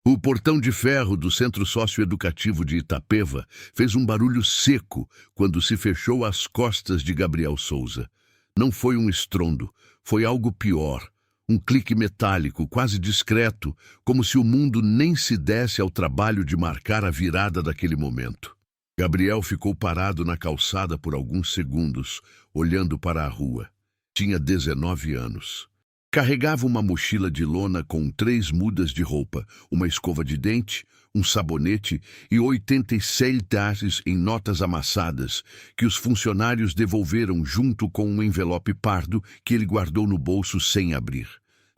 O portão de ferro do Centro Socioeducativo de Itapeva fez um barulho seco quando se fechou às costas de Gabriel Souza. Não foi um estrondo, foi algo pior. Um clique metálico, quase discreto, como se o mundo nem se desse ao trabalho de marcar a virada daquele momento. Gabriel ficou parado na calçada por alguns segundos, olhando para a rua. Tinha 19 anos. Carregava uma mochila de lona com 3 mudas de roupa, uma escova de dente, um sabonete e 86 dólares em notas amassadas, que os funcionários devolveram junto com um envelope pardo que ele guardou no bolso sem abrir.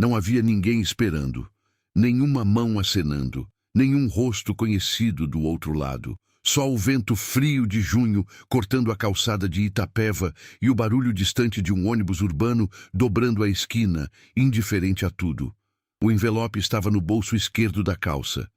Não havia ninguém esperando, nenhuma mão acenando, nenhum rosto conhecido do outro lado. Só o vento frio de junho cortando a calçada de Itapeva e o barulho distante de um ônibus urbano dobrando a esquina, indiferente a tudo. O envelope estava no bolso esquerdo da calça.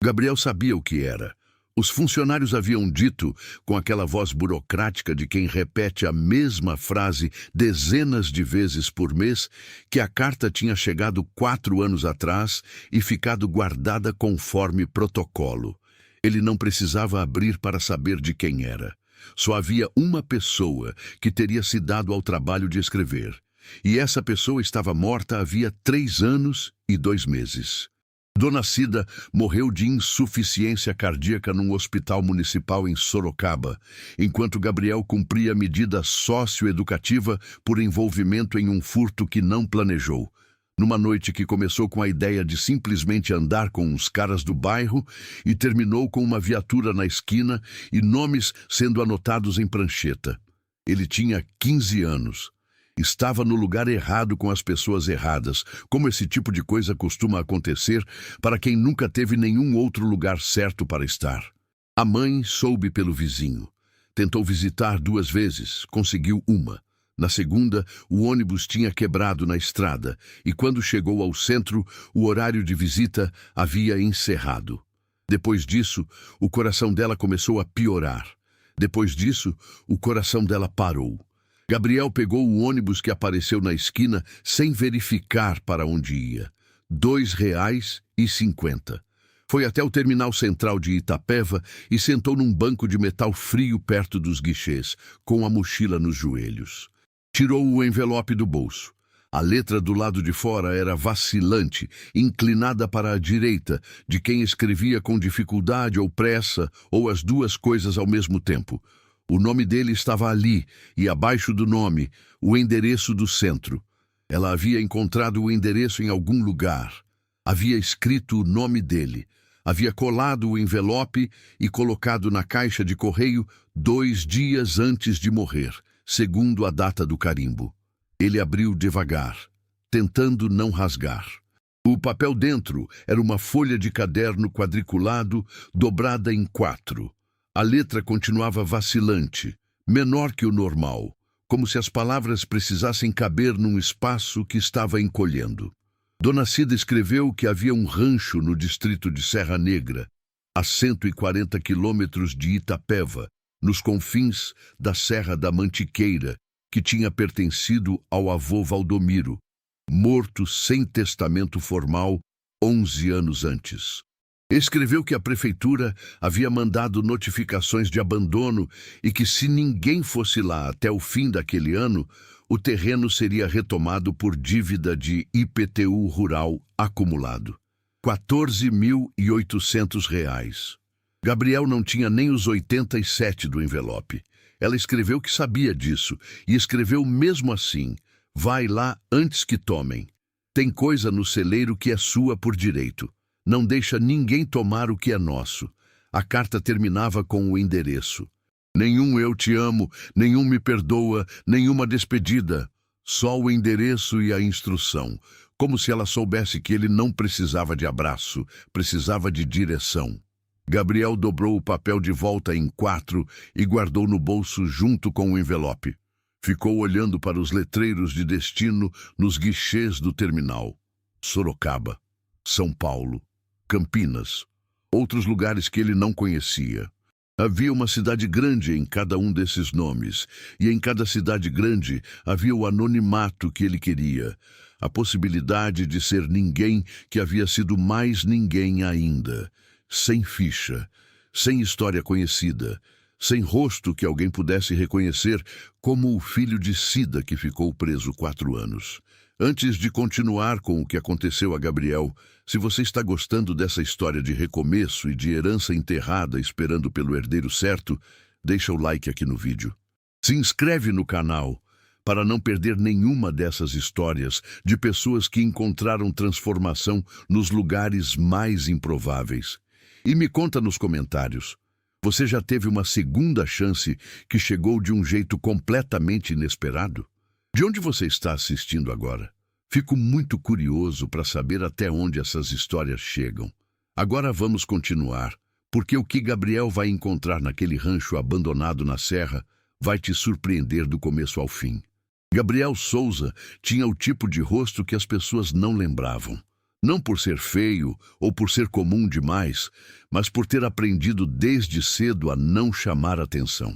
Gabriel sabia o que era. Os funcionários haviam dito, com aquela voz burocrática de quem repete a mesma frase dezenas de vezes por mês, que a carta tinha chegado 4 anos atrás e ficado guardada conforme protocolo. Ele não precisava abrir para saber de quem era. Só havia uma pessoa que teria se dado ao trabalho de escrever. E essa pessoa estava morta havia 3 anos e 2 meses. Dona Cida morreu de insuficiência cardíaca num hospital municipal em Sorocaba, enquanto Gabriel cumpria medida socioeducativa por envolvimento em um furto que não planejou. Numa noite que começou com a ideia de simplesmente andar com os caras do bairro e terminou com uma viatura na esquina e nomes sendo anotados em prancheta. Ele tinha 15 anos. Estava no lugar errado com as pessoas erradas, como esse tipo de coisa costuma acontecer para quem nunca teve nenhum outro lugar certo para estar. A mãe soube pelo vizinho. Tentou visitar 2 vezes, conseguiu uma. Na segunda, o ônibus tinha quebrado na estrada e quando chegou ao centro, o horário de visita havia encerrado. Depois disso, o coração dela começou a piorar. Depois disso, o coração dela parou. Gabriel pegou o ônibus que apareceu na esquina sem verificar para onde ia. R$ 2,50. Foi até o terminal central de Itapeva e sentou num banco de metal frio perto dos guichês, com a mochila nos joelhos. Tirou o envelope do bolso. A letra do lado de fora era vacilante, inclinada para a direita, de quem escrevia com dificuldade ou pressa, ou as duas coisas ao mesmo tempo. O nome dele estava ali, e abaixo do nome, o endereço do centro. Ela havia encontrado o endereço em algum lugar. Havia escrito o nome dele. Havia colado o envelope e colocado na caixa de correio 2 dias antes de morrer, segundo a data do carimbo. Ele abriu devagar, tentando não rasgar. O papel dentro era uma folha de caderno quadriculado, dobrada em 4. A letra continuava vacilante, menor que o normal, como se as palavras precisassem caber num espaço que estava encolhendo. Dona Cida escreveu que havia um rancho no distrito de Serra Negra, a 140 quilômetros de Itapeva, nos confins da Serra da Mantiqueira, que tinha pertencido ao avô Valdomiro, morto sem testamento formal 11 anos antes. Escreveu que a prefeitura havia mandado notificações de abandono e que se ninguém fosse lá até o fim daquele ano, o terreno seria retomado por dívida de IPTU rural acumulado. R$ 14.800. Gabriel não tinha nem os 87 do envelope. Ela escreveu que sabia disso e escreveu mesmo assim: vai lá antes que tomem. Tem coisa no celeiro que é sua por direito. Não deixa ninguém tomar o que é nosso. A carta terminava com o endereço. Nenhum eu te amo, nenhum me perdoa, nenhuma despedida. Só o endereço e a instrução. Como se ela soubesse que ele não precisava de abraço, precisava de direção. Gabriel dobrou o papel de volta em 4 e guardou no bolso junto com o envelope. Ficou olhando para os letreiros de destino nos guichês do terminal. Sorocaba, São Paulo, Campinas, outros lugares que ele não conhecia. Havia uma cidade grande em cada um desses nomes, e em cada cidade grande havia o anonimato que ele queria. a possibilidade de ser ninguém que havia sido mais ninguém ainda, sem ficha, sem história conhecida, sem rosto que alguém pudesse reconhecer, como o filho de Cida que ficou preso 4 anos. Antes de continuar com o que aconteceu a Gabriel, se você está gostando dessa história de recomeço e de herança enterrada esperando pelo herdeiro certo, deixa o like aqui no vídeo. Se inscreve no canal para não perder nenhuma dessas histórias de pessoas que encontraram transformação nos lugares mais improváveis. E me conta nos comentários, você já teve uma segunda chance que chegou de um jeito completamente inesperado? De onde você está assistindo agora? Fico muito curioso para saber até onde essas histórias chegam. Agora vamos continuar, porque o que Gabriel vai encontrar naquele rancho abandonado na serra vai te surpreender do começo ao fim. Gabriel Souza tinha o tipo de rosto que as pessoas não lembravam. Não por ser feio ou por ser comum demais, mas por ter aprendido desde cedo a não chamar atenção.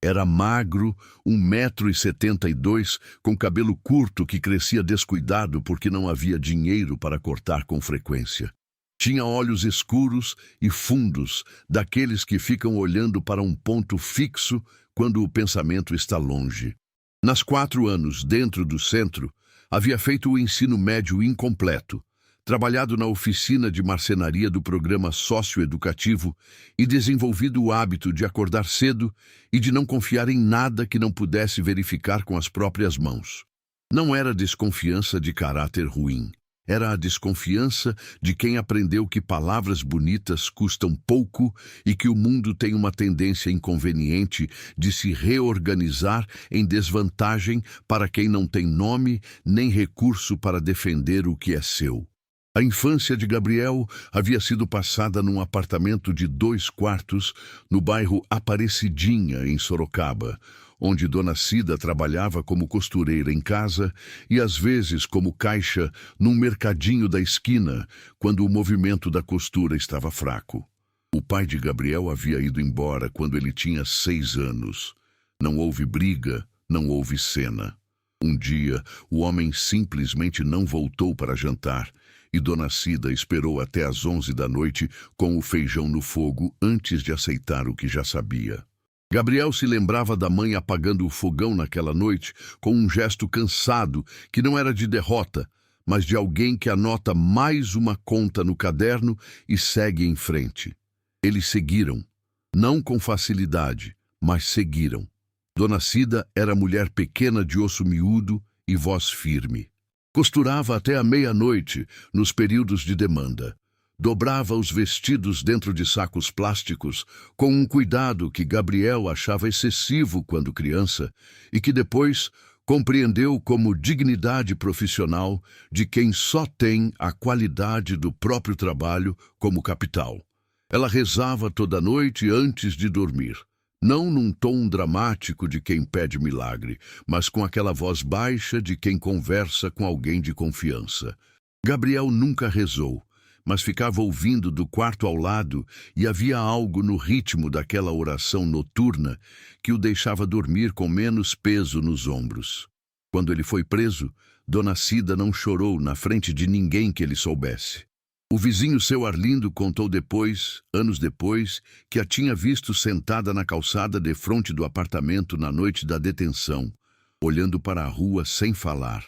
Era magro, 1,72 m, com cabelo curto que crescia descuidado porque não havia dinheiro para cortar com frequência. Tinha olhos escuros e fundos, daqueles que ficam olhando para um ponto fixo quando o pensamento está longe. Nas 4 anos dentro do centro, havia feito o ensino médio incompleto, trabalhado na oficina de marcenaria do programa socioeducativo e desenvolvido o hábito de acordar cedo e de não confiar em nada que não pudesse verificar com as próprias mãos. Não era desconfiança de caráter ruim. Era a desconfiança de quem aprendeu que palavras bonitas custam pouco e que o mundo tem uma tendência inconveniente de se reorganizar em desvantagem para quem não tem nome nem recurso para defender o que é seu. A infância de Gabriel havia sido passada num apartamento de 2 quartos no bairro Aparecidinha, em Sorocaba, onde Dona Cida trabalhava como costureira em casa e às vezes como caixa num mercadinho da esquina, quando o movimento da costura estava fraco. O pai de Gabriel havia ido embora quando ele tinha 6 anos. Não houve briga, não houve cena. Um dia, o homem simplesmente não voltou para jantar e Dona Cida esperou até às 11 da noite com o feijão no fogo antes de aceitar o que já sabia. Gabriel se lembrava da mãe apagando o fogão naquela noite com um gesto cansado que não era de derrota, mas de alguém que anota mais uma conta no caderno e segue em frente. Eles seguiram, não com facilidade, mas seguiram. Dona Cida era mulher pequena de osso miúdo e voz firme. Costurava até a meia-noite, nos períodos de demanda. Dobrava os vestidos dentro de sacos plásticos, com um cuidado que Gabriel achava excessivo quando criança e que depois compreendeu como dignidade profissional de quem só tem a qualidade do próprio trabalho como capital. Ela rezava toda noite antes de dormir. Não num tom dramático de quem pede milagre, mas com aquela voz baixa de quem conversa com alguém de confiança. Gabriel nunca rezou, mas ficava ouvindo do quarto ao lado e havia algo no ritmo daquela oração noturna que o deixava dormir com menos peso nos ombros. Quando ele foi preso, Dona Cida não chorou na frente de ninguém que ele soubesse. O vizinho seu Arlindo contou depois, anos depois, que a tinha visto sentada na calçada defronte do apartamento na noite da detenção, olhando para a rua sem falar,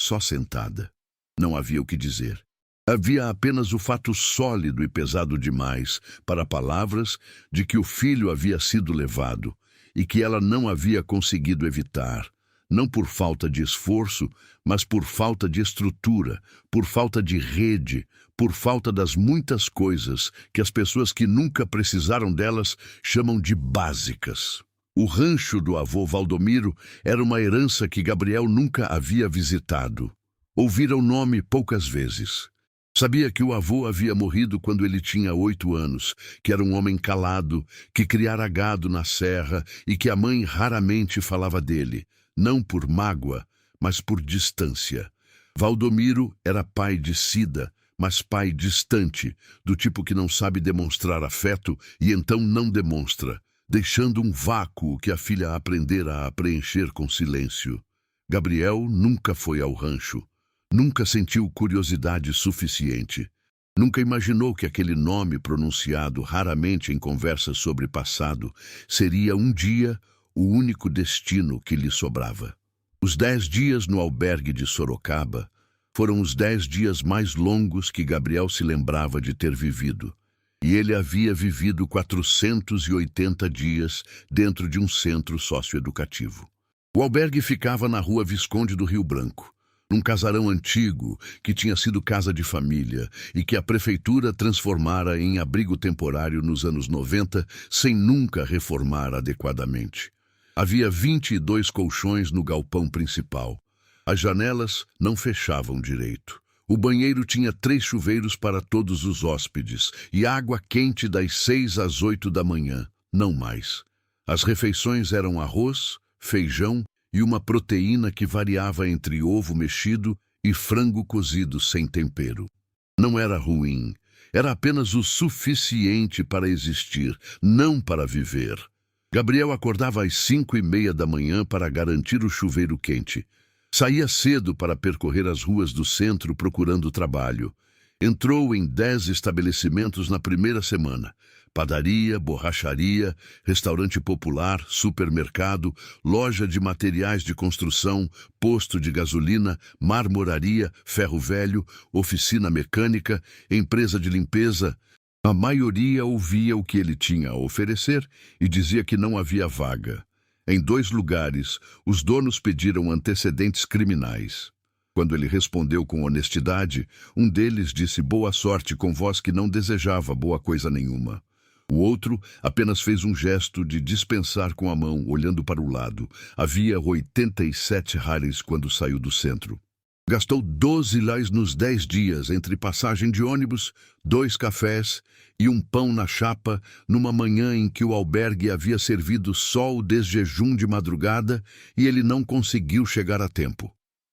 só sentada. Não havia o que dizer. Havia apenas o fato sólido e pesado demais para palavras de que o filho havia sido levado e que ela não havia conseguido evitar, não por falta de esforço, mas por falta de estrutura, por falta de rede, por falta das muitas coisas que as pessoas que nunca precisaram delas chamam de básicas. O rancho do avô Valdomiro era uma herança que Gabriel nunca havia visitado. Ouvira o nome poucas vezes. Sabia que o avô havia morrido quando ele tinha 8 anos, que era um homem calado, que criara gado na serra e que a mãe raramente falava dele, não por mágoa, mas por distância. Valdomiro era pai de Cida, mas pai distante, do tipo que não sabe demonstrar afeto e então não demonstra, deixando um vácuo que a filha aprendera a preencher com silêncio. Gabriel nunca foi ao rancho. Nunca sentiu curiosidade suficiente. Nunca imaginou que aquele nome pronunciado raramente em conversas sobre passado seria um dia o único destino que lhe sobrava. Os 10 dias no albergue de Sorocaba foram os 10 dias mais longos que Gabriel se lembrava de ter vivido. E ele havia vivido 480 dias dentro de um centro socioeducativo. O albergue ficava na rua Visconde do Rio Branco, num casarão antigo que tinha sido casa de família e que a prefeitura transformara em abrigo temporário nos anos 90 sem nunca reformar adequadamente. Havia 22 colchões no galpão principal. As janelas não fechavam direito. O banheiro tinha 3 chuveiros para todos os hóspedes e água quente das 6 às 8 da manhã, não mais. As refeições eram arroz, feijão e uma proteína que variava entre ovo mexido e frango cozido sem tempero. Não era ruim, era apenas o suficiente para existir, não para viver. Gabriel acordava às 5:30 da manhã para garantir o chuveiro quente. Saía cedo para percorrer as ruas do centro procurando trabalho. Entrou em 10 estabelecimentos na primeira semana. Padaria, borracharia, restaurante popular, supermercado, loja de materiais de construção, posto de gasolina, marmoraria, ferro velho, oficina mecânica, empresa de limpeza. A maioria ouvia o que ele tinha a oferecer e dizia que não havia vaga. Em 2 lugares, os donos pediram antecedentes criminais. Quando ele respondeu com honestidade, um deles disse boa sorte com voz que não desejava boa coisa nenhuma. O outro apenas fez um gesto de dispensar com a mão, olhando para o lado. Havia 87 reais quando saiu do centro. Gastou 12 reais nos 10 dias, entre passagem de ônibus, 2 cafés e um pão na chapa, numa manhã em que o albergue havia servido só o desjejum de madrugada e ele não conseguiu chegar a tempo.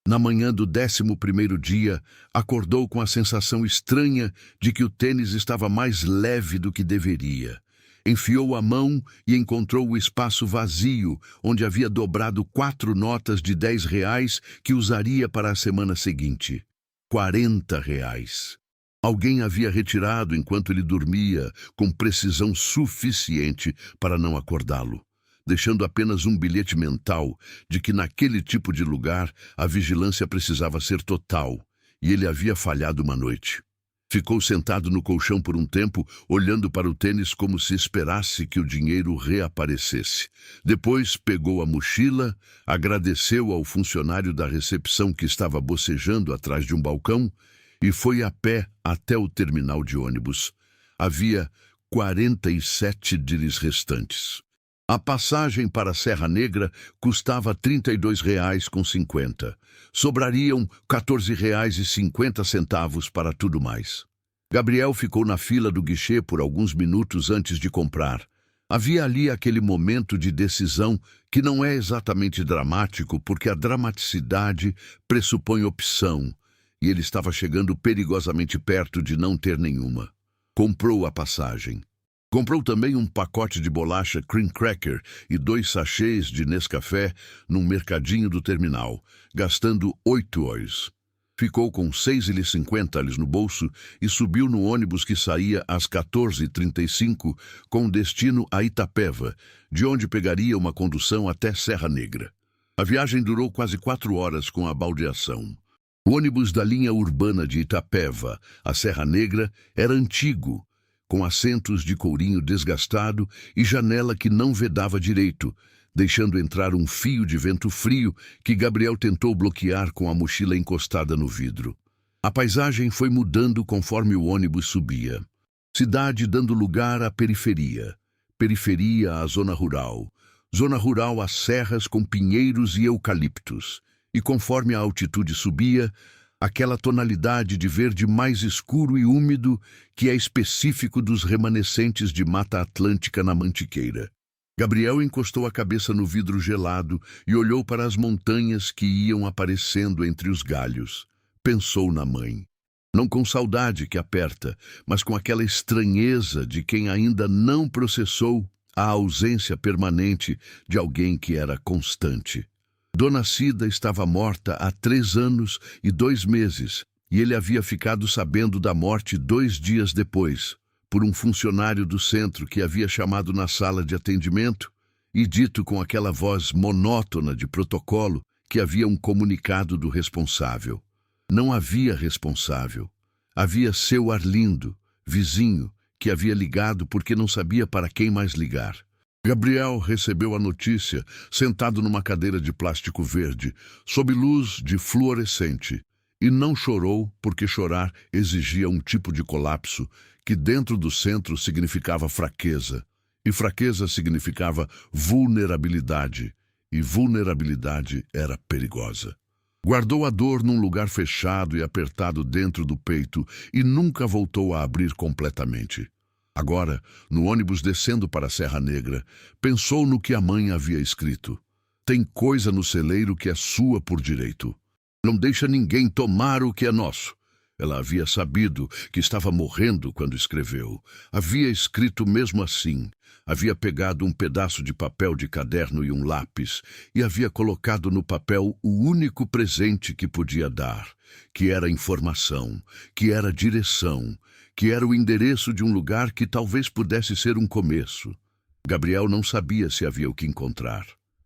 Na manhã do 11º dia, acordou com a sensação estranha de que o tênis estava mais leve do que deveria. Enfiou a mão e encontrou o espaço vazio, onde havia dobrado 4 notas de 10 reais que usaria para a semana seguinte. 40 reais. Alguém havia retirado enquanto ele dormia, com precisão suficiente para não acordá-lo, deixando apenas um bilhete mental de que naquele tipo de lugar a vigilância precisava ser total, e ele havia falhado uma noite. Ficou sentado no colchão por um tempo, olhando para o tênis como se esperasse que o dinheiro reaparecesse. Depois pegou a mochila, agradeceu ao funcionário da recepção que estava bocejando atrás de um balcão e foi a pé até o terminal de ônibus. Havia 47 dias restantes. A passagem para a Serra Negra custava R$ 32,50. Sobrariam R$ 14,50 para tudo mais. Gabriel ficou na fila do guichê por alguns minutos antes de comprar. Havia ali aquele momento de decisão que não é exatamente dramático, porque a dramaticidade pressupõe opção, e ele estava chegando perigosamente perto de não ter nenhuma. Comprou a passagem. Comprou também um pacote de bolacha cream cracker e 2 sachês de Nescafé num mercadinho do terminal, gastando 8 horas. Ficou com 6,50 no bolso e subiu no ônibus que saía às 14h35 com destino a Itapeva, de onde pegaria uma condução até Serra Negra. A viagem durou quase 4 horas com a baldeação. O ônibus da linha urbana de Itapeva a Serra Negra era antigo, com assentos de courinho desgastado e janela que não vedava direito, deixando entrar um fio de vento frio que Gabriel tentou bloquear com a mochila encostada no vidro. A paisagem foi mudando conforme o ônibus subia. Cidade dando lugar à periferia. Periferia à zona rural. Zona rural às serras com pinheiros e eucaliptos. E conforme a altitude subia, aquela tonalidade de verde mais escuro e úmido que é específico dos remanescentes de Mata Atlântica na Mantiqueira. Gabriel encostou a cabeça no vidro gelado e olhou para as montanhas que iam aparecendo entre os galhos. Pensou na mãe. Não com saudade que aperta, mas com aquela estranheza de quem ainda não processou a ausência permanente de alguém que era constante. Dona Cida estava morta há 3 anos e 2 meses, e ele havia ficado sabendo da morte 2 dias depois, por um funcionário do centro que havia chamado na sala de atendimento e dito com aquela voz monótona de protocolo que havia um comunicado do responsável. Não havia responsável. Havia seu Arlindo, vizinho, que havia ligado porque não sabia para quem mais ligar. Gabriel recebeu a notícia, sentado numa cadeira de plástico verde, sob luz de fluorescente, e não chorou porque chorar exigia um tipo de colapso que dentro do centro significava fraqueza, e fraqueza significava vulnerabilidade, e vulnerabilidade era perigosa. Guardou a dor num lugar fechado e apertado dentro do peito e nunca voltou a abrir completamente. Agora, no ônibus descendo para a Serra Negra, pensou no que a mãe havia escrito. Tem coisa no celeiro que é sua por direito. Não deixa ninguém tomar o que é nosso. Ela havia sabido que estava morrendo quando escreveu. Havia escrito mesmo assim. Havia pegado um pedaço de papel de caderno e um lápis e havia colocado no papel o único presente que podia dar, que era informação, que era direção, que era o endereço de um lugar que talvez pudesse ser um começo. Gabriel não sabia se havia o que encontrar.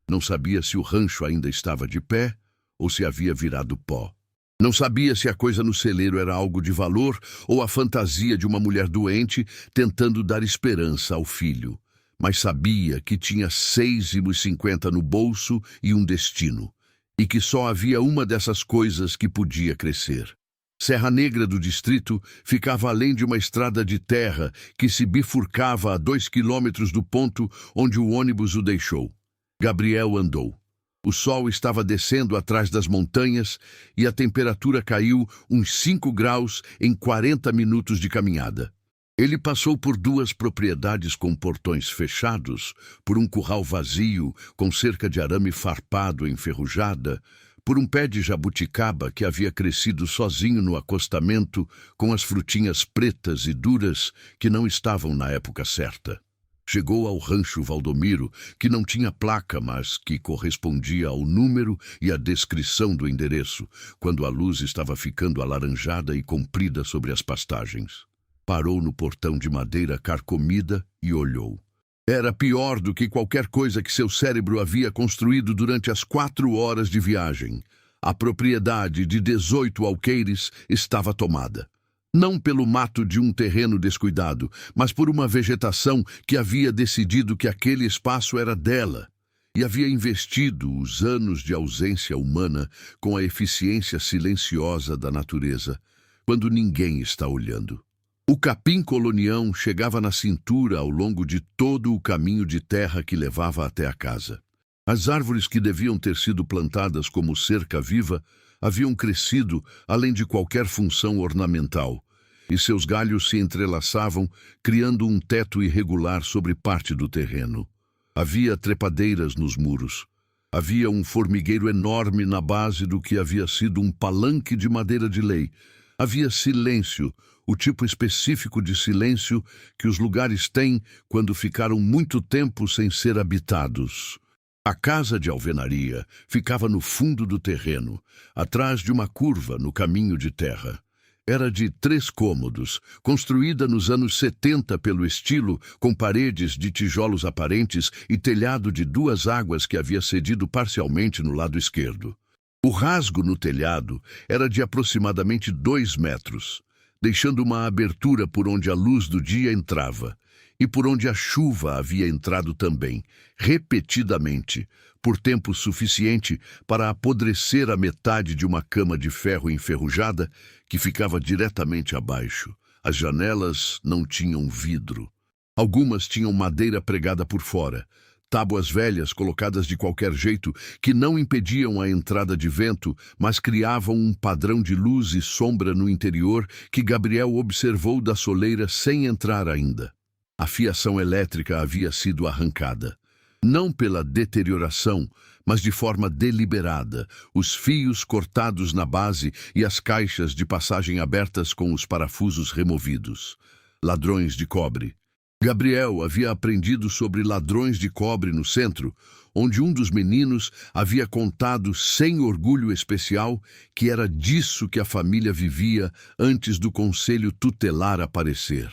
Não sabia se o rancho ainda estava de pé ou se havia virado pó. Não sabia se a coisa no celeiro era algo de valor ou a fantasia de uma mulher doente tentando dar esperança ao filho. Mas sabia que tinha 6,50 no bolso e um destino, e que só havia uma dessas coisas que podia crescer. Serra Negra do distrito ficava além de uma estrada de terra que se bifurcava a 2 quilômetros do ponto onde o ônibus o deixou. Gabriel andou. O sol estava descendo atrás das montanhas e a temperatura caiu uns 5 graus em 40 minutos de caminhada. Ele passou por 2 propriedades com portões fechados, por um curral vazio com cerca de arame farpado enferrujada, por um pé de jabuticaba que havia crescido sozinho no acostamento com as frutinhas pretas e duras que não estavam na época certa. Chegou ao rancho Valdomiro, que não tinha placa, mas que correspondia ao número e à descrição do endereço, quando a luz estava ficando alaranjada e comprida sobre as pastagens. Parou no portão de madeira carcomida e olhou. Era pior do que qualquer coisa que seu cérebro havia construído durante as 4 horas de viagem. A propriedade de 18 alqueires estava tomada. Não pelo mato de um terreno descuidado, mas por uma vegetação que havia decidido que aquele espaço era dela e havia investido os anos de ausência humana com a eficiência silenciosa da natureza, quando ninguém está olhando. O capim colonião chegava na cintura ao longo de todo o caminho de terra que levava até a casa. As árvores que deviam ter sido plantadas como cerca viva haviam crescido além de qualquer função ornamental, e seus galhos se entrelaçavam, criando um teto irregular sobre parte do terreno. Havia trepadeiras nos muros. Havia um formigueiro enorme na base do que havia sido um palanque de madeira de lei. Havia silêncio, o tipo específico de silêncio que os lugares têm quando ficaram muito tempo sem ser habitados. A casa de alvenaria ficava no fundo do terreno, atrás de uma curva no caminho de terra. Era de 3 cômodos, construída nos anos 70 pelo estilo, com paredes de tijolos aparentes e telhado de 2 águas que havia cedido parcialmente no lado esquerdo. O rasgo no telhado era de aproximadamente 2 metros, deixando uma abertura por onde a luz do dia entrava e por onde a chuva havia entrado também, repetidamente, por tempo suficiente para apodrecer a metade de uma cama de ferro enferrujada que ficava diretamente abaixo. As janelas não tinham vidro. Algumas tinham madeira pregada por fora, tábuas velhas colocadas de qualquer jeito que não impediam a entrada de vento, mas criavam um padrão de luz e sombra no interior que Gabriel observou da soleira sem entrar ainda. A fiação elétrica havia sido arrancada. Não pela deterioração, mas de forma deliberada, os fios cortados na base e as caixas de passagem abertas com os parafusos removidos. Ladrões de cobre. Gabriel havia aprendido sobre ladrões de cobre no centro, onde um dos meninos havia contado sem orgulho especial que era disso que a família vivia antes do conselho tutelar aparecer.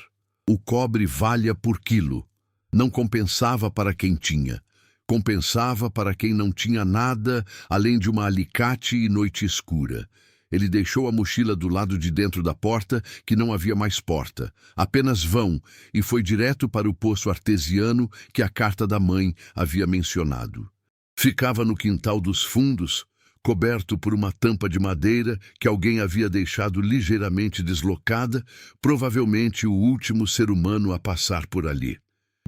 O cobre valha por quilo. Não compensava para quem tinha. Compensava para quem não tinha nada além de uma alicate e noite escura. Ele deixou a mochila do lado de dentro da porta, que não havia mais porta, apenas vão, e foi direto para o poço artesiano que a carta da mãe havia mencionado. Ficava no quintal dos fundos, coberto por uma tampa de madeira que alguém havia deixado ligeiramente deslocada, provavelmente o último ser humano a passar por ali.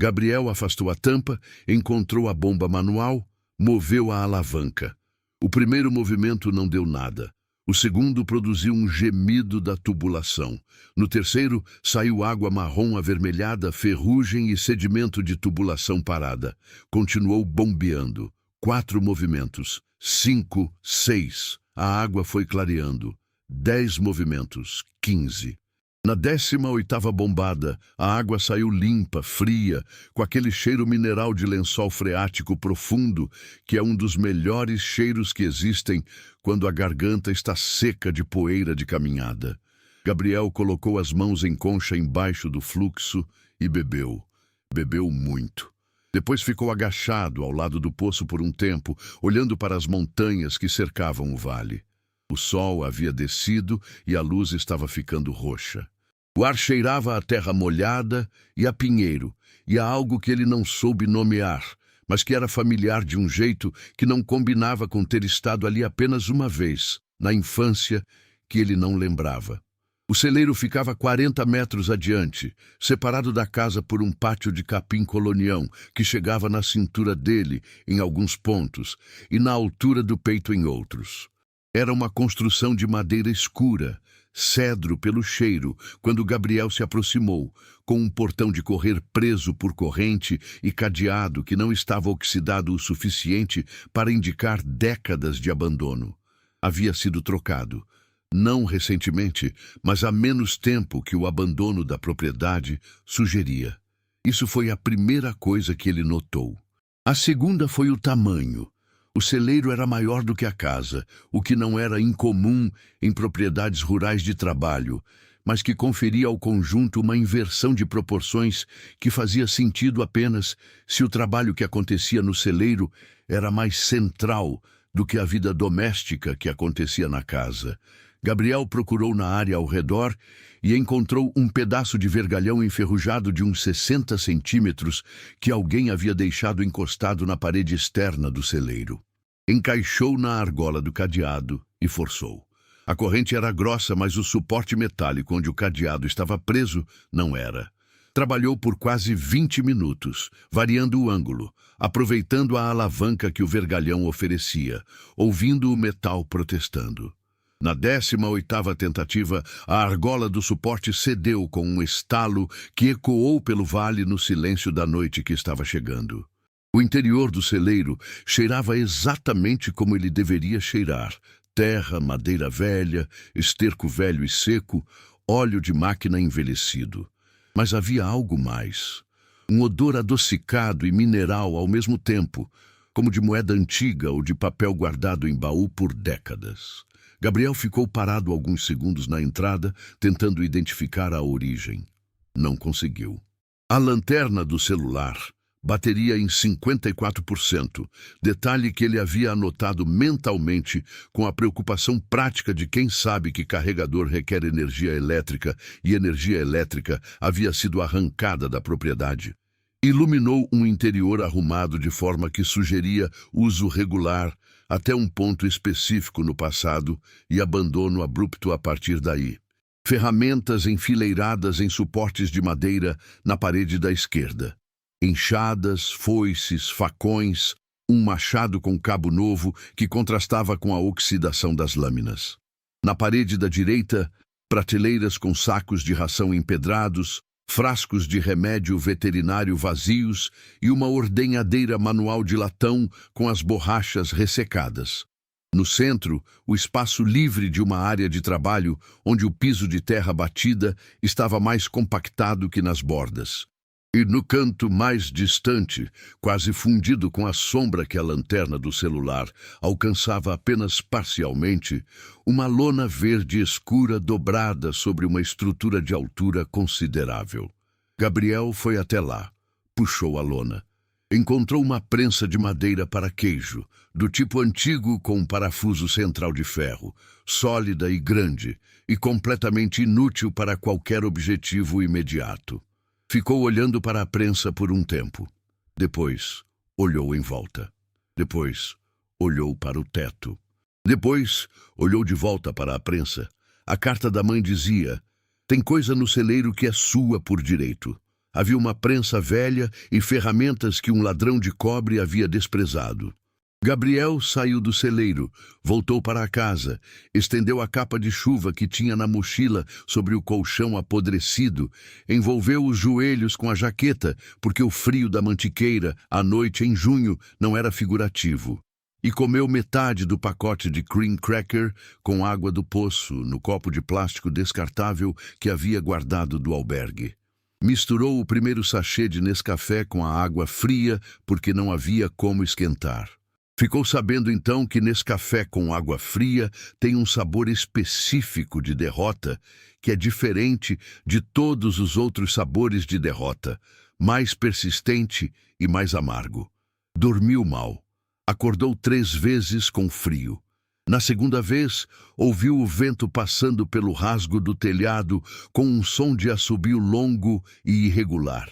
Gabriel afastou a tampa, encontrou a bomba manual, moveu a alavanca. O primeiro movimento não deu nada. O segundo produziu um gemido da tubulação. No terceiro, saiu água marrom avermelhada, ferrugem e sedimento de tubulação parada. Continuou bombeando. 4 movimentos. 5, 6. A água foi clareando. 10 movimentos. 15. Na 18ª bombada, a água saiu limpa, fria, com aquele cheiro mineral de lençol freático profundo, que é um dos melhores cheiros que existem quando a garganta está seca de poeira de caminhada. Gabriel colocou as mãos em concha embaixo do fluxo e bebeu. Bebeu muito. Depois ficou agachado ao lado do poço por um tempo, olhando para as montanhas que cercavam o vale. O sol havia descido e a luz estava ficando roxa. O ar cheirava a terra molhada e a pinheiro, e a algo que ele não soube nomear, mas que era familiar de um jeito que não combinava com ter estado ali apenas uma vez, na infância, que ele não lembrava. O celeiro ficava 40 metros adiante, separado da casa por um pátio de capim colonião, que chegava na cintura dele, em alguns pontos, e na altura do peito em outros. Era uma construção de madeira escura, cedro pelo cheiro, quando Gabriel se aproximou, com um portão de correr preso por corrente e cadeado que não estava oxidado o suficiente para indicar décadas de abandono. Havia sido trocado, não recentemente, mas há menos tempo que o abandono da propriedade sugeria. Isso foi a primeira coisa que ele notou. A segunda foi o tamanho. O celeiro era maior do que a casa, o que não era incomum em propriedades rurais de trabalho, mas que conferia ao conjunto uma inversão de proporções que fazia sentido apenas se o trabalho que acontecia no celeiro era mais central do que a vida doméstica que acontecia na casa. Gabriel procurou na área ao redor e encontrou um pedaço de vergalhão enferrujado de uns 60 centímetros que alguém havia deixado encostado na parede externa do celeiro. Encaixou na argola do cadeado e forçou. A corrente era grossa, mas o suporte metálico onde o cadeado estava preso não era. Trabalhou por quase 20 minutos, variando o ângulo, aproveitando a alavanca que o vergalhão oferecia, ouvindo o metal protestando. Na 18ª tentativa, a argola do suporte cedeu com um estalo que ecoou pelo vale no silêncio da noite que estava chegando. O interior do celeiro cheirava exatamente como ele deveria cheirar: terra, madeira velha, esterco velho e seco, óleo de máquina envelhecido. Mas havia algo mais. Um odor adocicado e mineral ao mesmo tempo, como de moeda antiga ou de papel guardado em baú por décadas. Gabriel ficou parado alguns segundos na entrada, tentando identificar a origem. Não conseguiu. A lanterna do celular bateria em 54%, detalhe que ele havia anotado mentalmente com a preocupação prática de quem sabe que carregador requer energia elétrica e energia elétrica havia sido arrancada da propriedade. Iluminou um interior arrumado de forma que sugeria uso regular até um ponto específico no passado e abandono abrupto a partir daí. Ferramentas enfileiradas em suportes de madeira na parede da esquerda. Enxadas, foices, facões, um machado com cabo novo que contrastava com a oxidação das lâminas. Na parede da direita, prateleiras com sacos de ração empedrados, frascos de remédio veterinário vazios e uma ordenhadeira manual de latão com as borrachas ressecadas. No centro, o espaço livre de uma área de trabalho onde o piso de terra batida estava mais compactado que nas bordas. E no canto mais distante, quase fundido com a sombra que a lanterna do celular alcançava apenas parcialmente, uma lona verde escura dobrada sobre uma estrutura de altura considerável. Gabriel foi até lá, puxou a lona. Encontrou uma prensa de madeira para queijo, do tipo antigo com um parafuso central de ferro, sólida e grande, e completamente inútil para qualquer objetivo imediato. Ficou olhando para a prensa por um tempo. Depois, olhou em volta. Depois, olhou para o teto. Depois, olhou de volta para a prensa. A carta da mãe dizia: "Tem coisa no celeiro que é sua por direito." Havia uma prensa velha e ferramentas que um ladrão de cobre havia desprezado. Gabriel saiu do celeiro, voltou para a casa, estendeu a capa de chuva que tinha na mochila sobre o colchão apodrecido, envolveu os joelhos com a jaqueta, porque o frio da mantiqueira, à noite em junho, não era figurativo, e comeu metade do pacote de cream cracker com água do poço no copo de plástico descartável que havia guardado do albergue. Misturou o primeiro sachê de Nescafé com a água fria porque não havia como esquentar. Ficou sabendo então que Nescafé com água fria tem um sabor específico de derrota que é diferente de todos os outros sabores de derrota, mais persistente e mais amargo. Dormiu mal. Acordou 3 vezes com frio. Na segunda vez, ouviu o vento passando pelo rasgo do telhado com um som de assobio longo e irregular.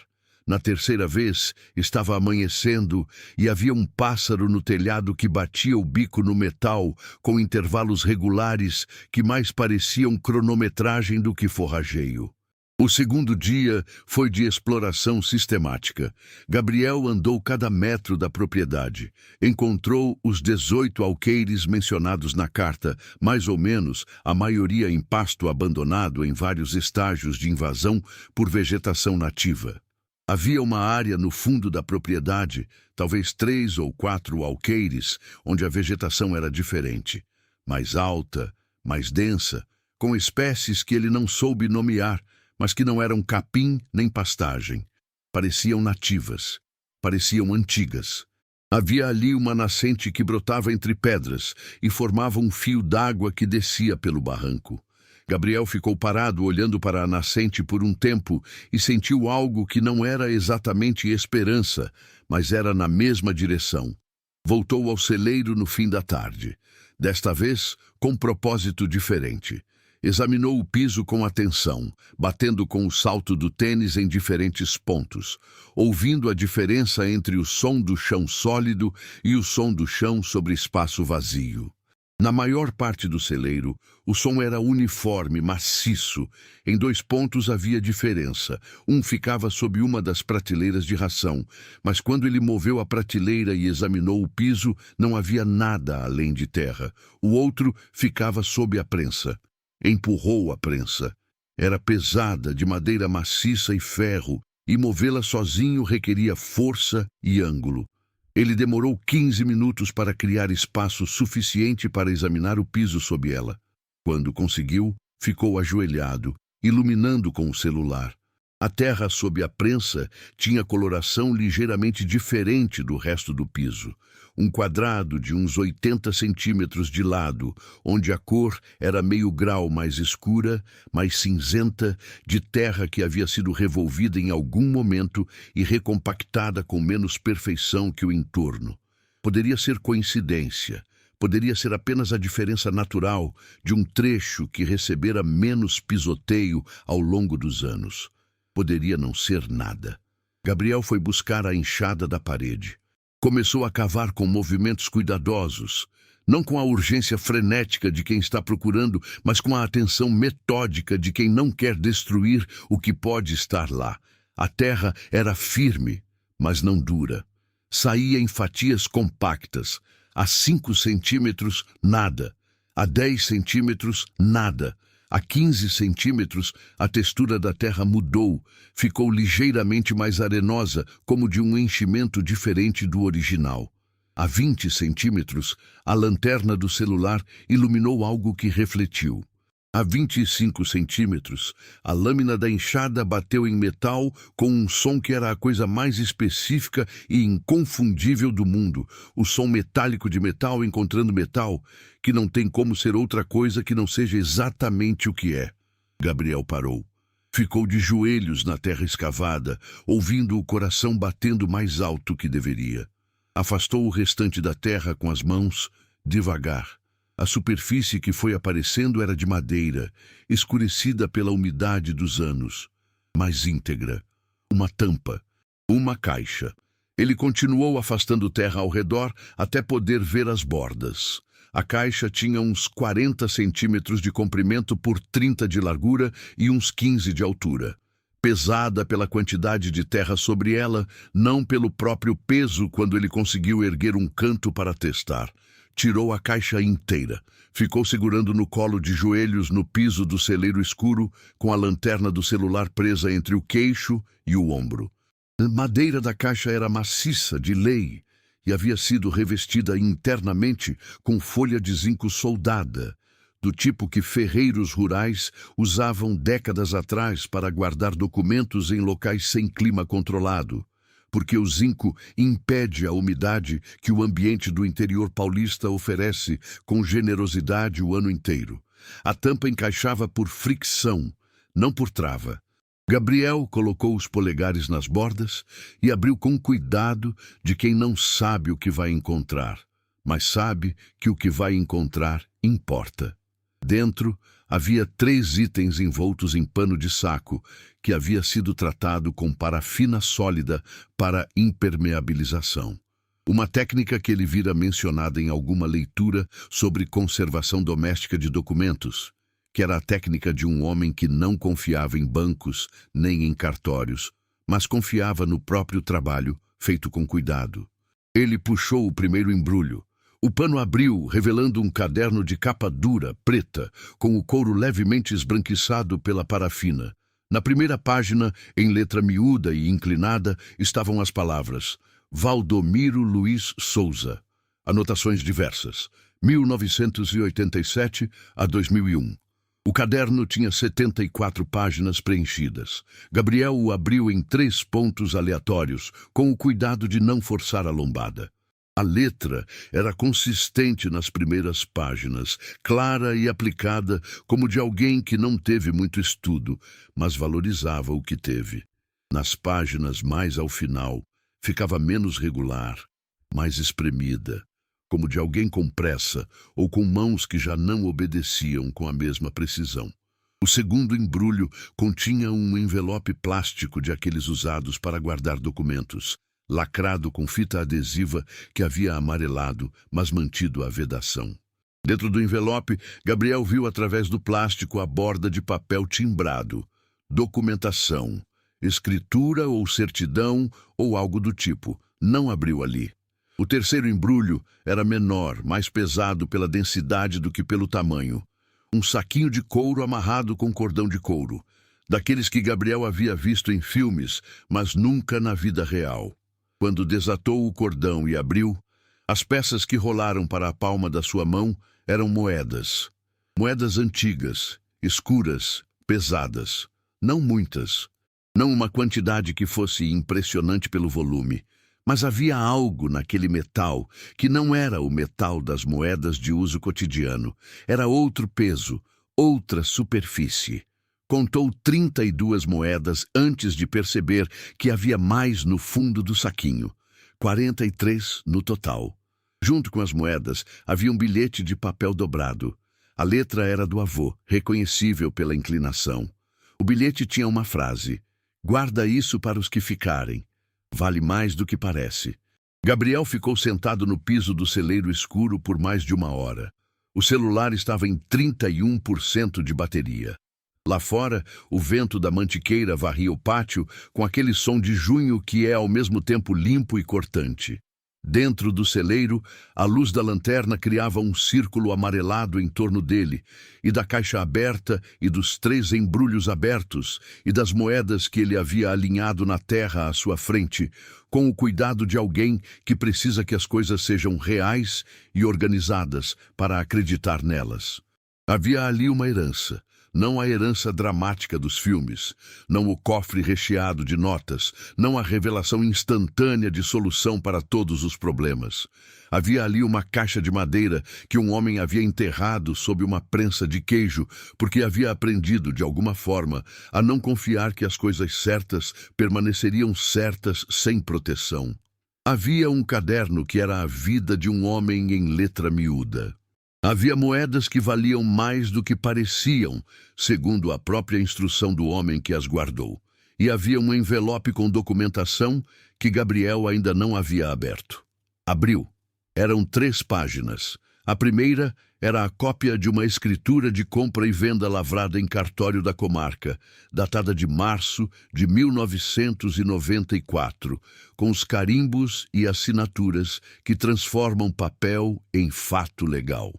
Na terceira vez, estava amanhecendo e havia um pássaro no telhado que batia o bico no metal com intervalos regulares que mais pareciam cronometragem do que forrageio. O segundo dia foi de exploração sistemática. Gabriel andou cada metro da propriedade. Encontrou os 18 alqueires mencionados na carta, mais ou menos, a maioria em pasto abandonado em vários estágios de invasão por vegetação nativa. Havia uma área no fundo da propriedade, talvez 3 ou 4 alqueires, onde a vegetação era diferente, mais alta, mais densa, com espécies que ele não soube nomear, mas que não eram capim nem pastagem. Pareciam nativas, pareciam antigas. Havia ali uma nascente que brotava entre pedras e formava um fio d'água que descia pelo barranco. Gabriel ficou parado olhando para a nascente por um tempo e sentiu algo que não era exatamente esperança, mas era na mesma direção. Voltou ao celeiro no fim da tarde, desta vez com um propósito diferente. Examinou o piso com atenção, batendo com o salto do tênis em diferentes pontos, ouvindo a diferença entre o som do chão sólido e o som do chão sobre espaço vazio. Na maior parte do celeiro, o som era uniforme, maciço. Em 2 pontos havia diferença. Um ficava sob uma das prateleiras de ração, mas quando ele moveu a prateleira e examinou o piso, não havia nada além de terra. O outro ficava sob a prensa. Empurrou a prensa. Era pesada, de madeira maciça e ferro, e movê-la sozinho requeria força e ângulo. Ele demorou 15 minutos para criar espaço suficiente para examinar o piso sob ela. Quando conseguiu, ficou ajoelhado, iluminando com o celular. A terra sob a prensa tinha coloração ligeiramente diferente do resto do piso. Um quadrado de uns 80 centímetros de lado, onde a cor era meio grau mais escura, mais cinzenta, de terra que havia sido revolvida em algum momento e recompactada com menos perfeição que o entorno. Poderia ser coincidência, poderia ser apenas a diferença natural de um trecho que recebera menos pisoteio ao longo dos anos. Poderia não ser nada. Gabriel foi buscar a enxada da parede. Começou a cavar com movimentos cuidadosos, não com a urgência frenética de quem está procurando, mas com a atenção metódica de quem não quer destruir o que pode estar lá. A terra era firme, mas não dura. Saía em fatias compactas. A 5 centímetros, nada. A 10 centímetros, nada. A 15 centímetros, a textura da terra mudou, ficou ligeiramente mais arenosa, como de um enchimento diferente do original. A 20 centímetros, a lanterna do celular iluminou algo que refletiu. A 25 centímetros, a lâmina da enxada bateu em metal com um som que era a coisa mais específica e inconfundível do mundo. O som metálico de metal encontrando metal, que não tem como ser outra coisa que não seja exatamente o que é. Gabriel parou. Ficou de joelhos na terra escavada, ouvindo o coração batendo mais alto que deveria. Afastou o restante da terra com as mãos, devagar. A superfície que foi aparecendo era de madeira, escurecida pela umidade dos anos, mas íntegra. Uma tampa, uma caixa. Ele continuou afastando terra ao redor até poder ver as bordas. A caixa tinha uns 40 centímetros de comprimento por 30 de largura e uns 15 de altura. Pesada pela quantidade de terra sobre ela, não pelo próprio peso quando ele conseguiu erguer um canto para testar. Tirou a caixa inteira. Ficou segurando no colo de joelhos no piso do celeiro escuro, com a lanterna do celular presa entre o queixo e o ombro. A madeira da caixa era maciça, de lei, e havia sido revestida internamente com folha de zinco soldada, do tipo que ferreiros rurais usavam décadas atrás para guardar documentos em locais sem clima controlado, porque o zinco impede a umidade que o ambiente do interior paulista oferece com generosidade o ano inteiro. A tampa encaixava por fricção, não por trava. Gabriel colocou os polegares nas bordas e abriu com cuidado de quem não sabe o que vai encontrar, mas sabe que o que vai encontrar importa. Dentro havia 3 itens envoltos em pano de saco, que havia sido tratado com parafina sólida para impermeabilização. Uma técnica que ele vira mencionada em alguma leitura sobre conservação doméstica de documentos, que era a técnica de um homem que não confiava em bancos nem em cartórios, mas confiava no próprio trabalho, feito com cuidado. Ele puxou o primeiro embrulho. O pano abriu, revelando um caderno de capa dura, preta, com o couro levemente esbranquiçado pela parafina. Na primeira página, em letra miúda e inclinada, estavam as palavras Valdomiro Luiz Souza. Anotações diversas. 1987 a 2001. O caderno tinha 74 páginas preenchidas. Gabriel o abriu em 3 pontos aleatórios, com o cuidado de não forçar a lombada. A letra era consistente nas primeiras páginas, clara e aplicada como de alguém que não teve muito estudo, mas valorizava o que teve. Nas páginas mais ao final, ficava menos regular, mais espremida, como de alguém com pressa ou com mãos que já não obedeciam com a mesma precisão. O segundo embrulho continha um envelope plástico de aqueles usados para guardar documentos, lacrado com fita adesiva que havia amarelado, mas mantido a vedação. Dentro do envelope, Gabriel viu através do plástico a borda de papel timbrado. Documentação, escritura ou certidão ou algo do tipo. Não abriu ali. O terceiro embrulho era menor, mais pesado pela densidade do que pelo tamanho. Um saquinho de couro amarrado com cordão de couro, daqueles que Gabriel havia visto em filmes, mas nunca na vida real. Quando desatou o cordão e abriu, as peças que rolaram para a palma da sua mão eram moedas. Moedas antigas, escuras, pesadas. Não muitas. Não uma quantidade que fosse impressionante pelo volume. Mas havia algo naquele metal que não era o metal das moedas de uso cotidiano. Era outro peso, outra superfície. Contou 32 moedas antes de perceber que havia mais no fundo do saquinho. 43 no total. Junto com as moedas, havia um bilhete de papel dobrado. A letra era do avô, reconhecível pela inclinação. O bilhete tinha uma frase: "Guarda isso para os que ficarem. Vale mais do que parece." Gabriel ficou sentado no piso do celeiro escuro por mais de 1 hora. O celular estava em 31% de bateria. Lá fora, o vento da mantiqueira varria o pátio com aquele som de junho que é ao mesmo tempo limpo e cortante. Dentro do celeiro, a luz da lanterna criava um círculo amarelado em torno dele, e da caixa aberta, e dos 3 embrulhos abertos, e das moedas que ele havia alinhado na terra à sua frente, com o cuidado de alguém que precisa que as coisas sejam reais e organizadas para acreditar nelas. Havia ali uma herança, não a herança dramática dos filmes, não o cofre recheado de notas, não a revelação instantânea de solução para todos os problemas. Havia ali uma caixa de madeira que um homem havia enterrado sob uma prensa de queijo, porque havia aprendido, de alguma forma, a não confiar que as coisas certas permaneceriam certas sem proteção. Havia um caderno que era a vida de um homem em letra miúda. Havia moedas que valiam mais do que pareciam, segundo a própria instrução do homem que as guardou. E havia um envelope com documentação que Gabriel ainda não havia aberto. Abriu. Eram 3 páginas. A primeira era a cópia de uma escritura de compra e venda lavrada em cartório da comarca, datada de março de 1994, com os carimbos e assinaturas que transformam papel em fato legal.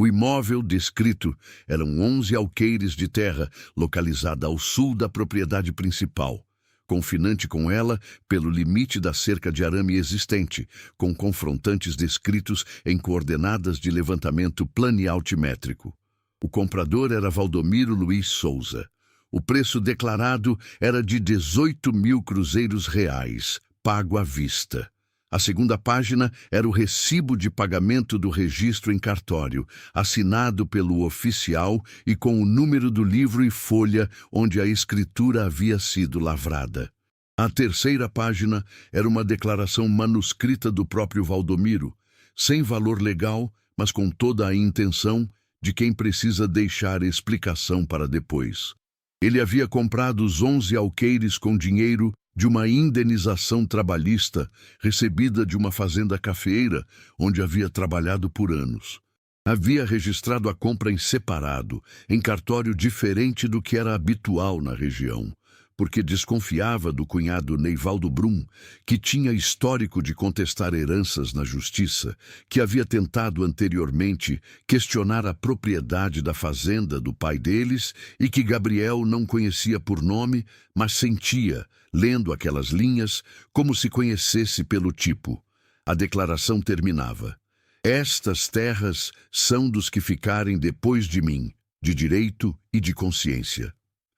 O imóvel descrito eram 11 alqueires de terra localizada ao sul da propriedade principal, confinante com ela pelo limite da cerca de arame existente, com confrontantes descritos em coordenadas de levantamento planialtimétrico. O comprador era Valdomiro Luiz Souza. O preço declarado era de 18.000 cruzeiros reais, pago à vista. A segunda página era o recibo de pagamento do registro em cartório, assinado pelo oficial e com o número do livro e folha onde a escritura havia sido lavrada. A terceira página era uma declaração manuscrita do próprio Valdomiro, sem valor legal, mas com toda a intenção de quem precisa deixar explicação para depois. Ele havia comprado os 11 alqueires com dinheiro de uma indenização trabalhista recebida de uma fazenda cafeeira, onde havia trabalhado por anos. Havia registrado a compra em separado, em cartório diferente do que era habitual na região, porque desconfiava do cunhado Neivaldo Brum, que tinha histórico de contestar heranças na justiça, que havia tentado anteriormente questionar a propriedade da fazenda do pai deles e que Gabriel não conhecia por nome, mas sentia, lendo aquelas linhas, como se conhecesse pelo tipo. A declaração terminava: "Estas terras são dos que ficarem depois de mim, de direito e de consciência.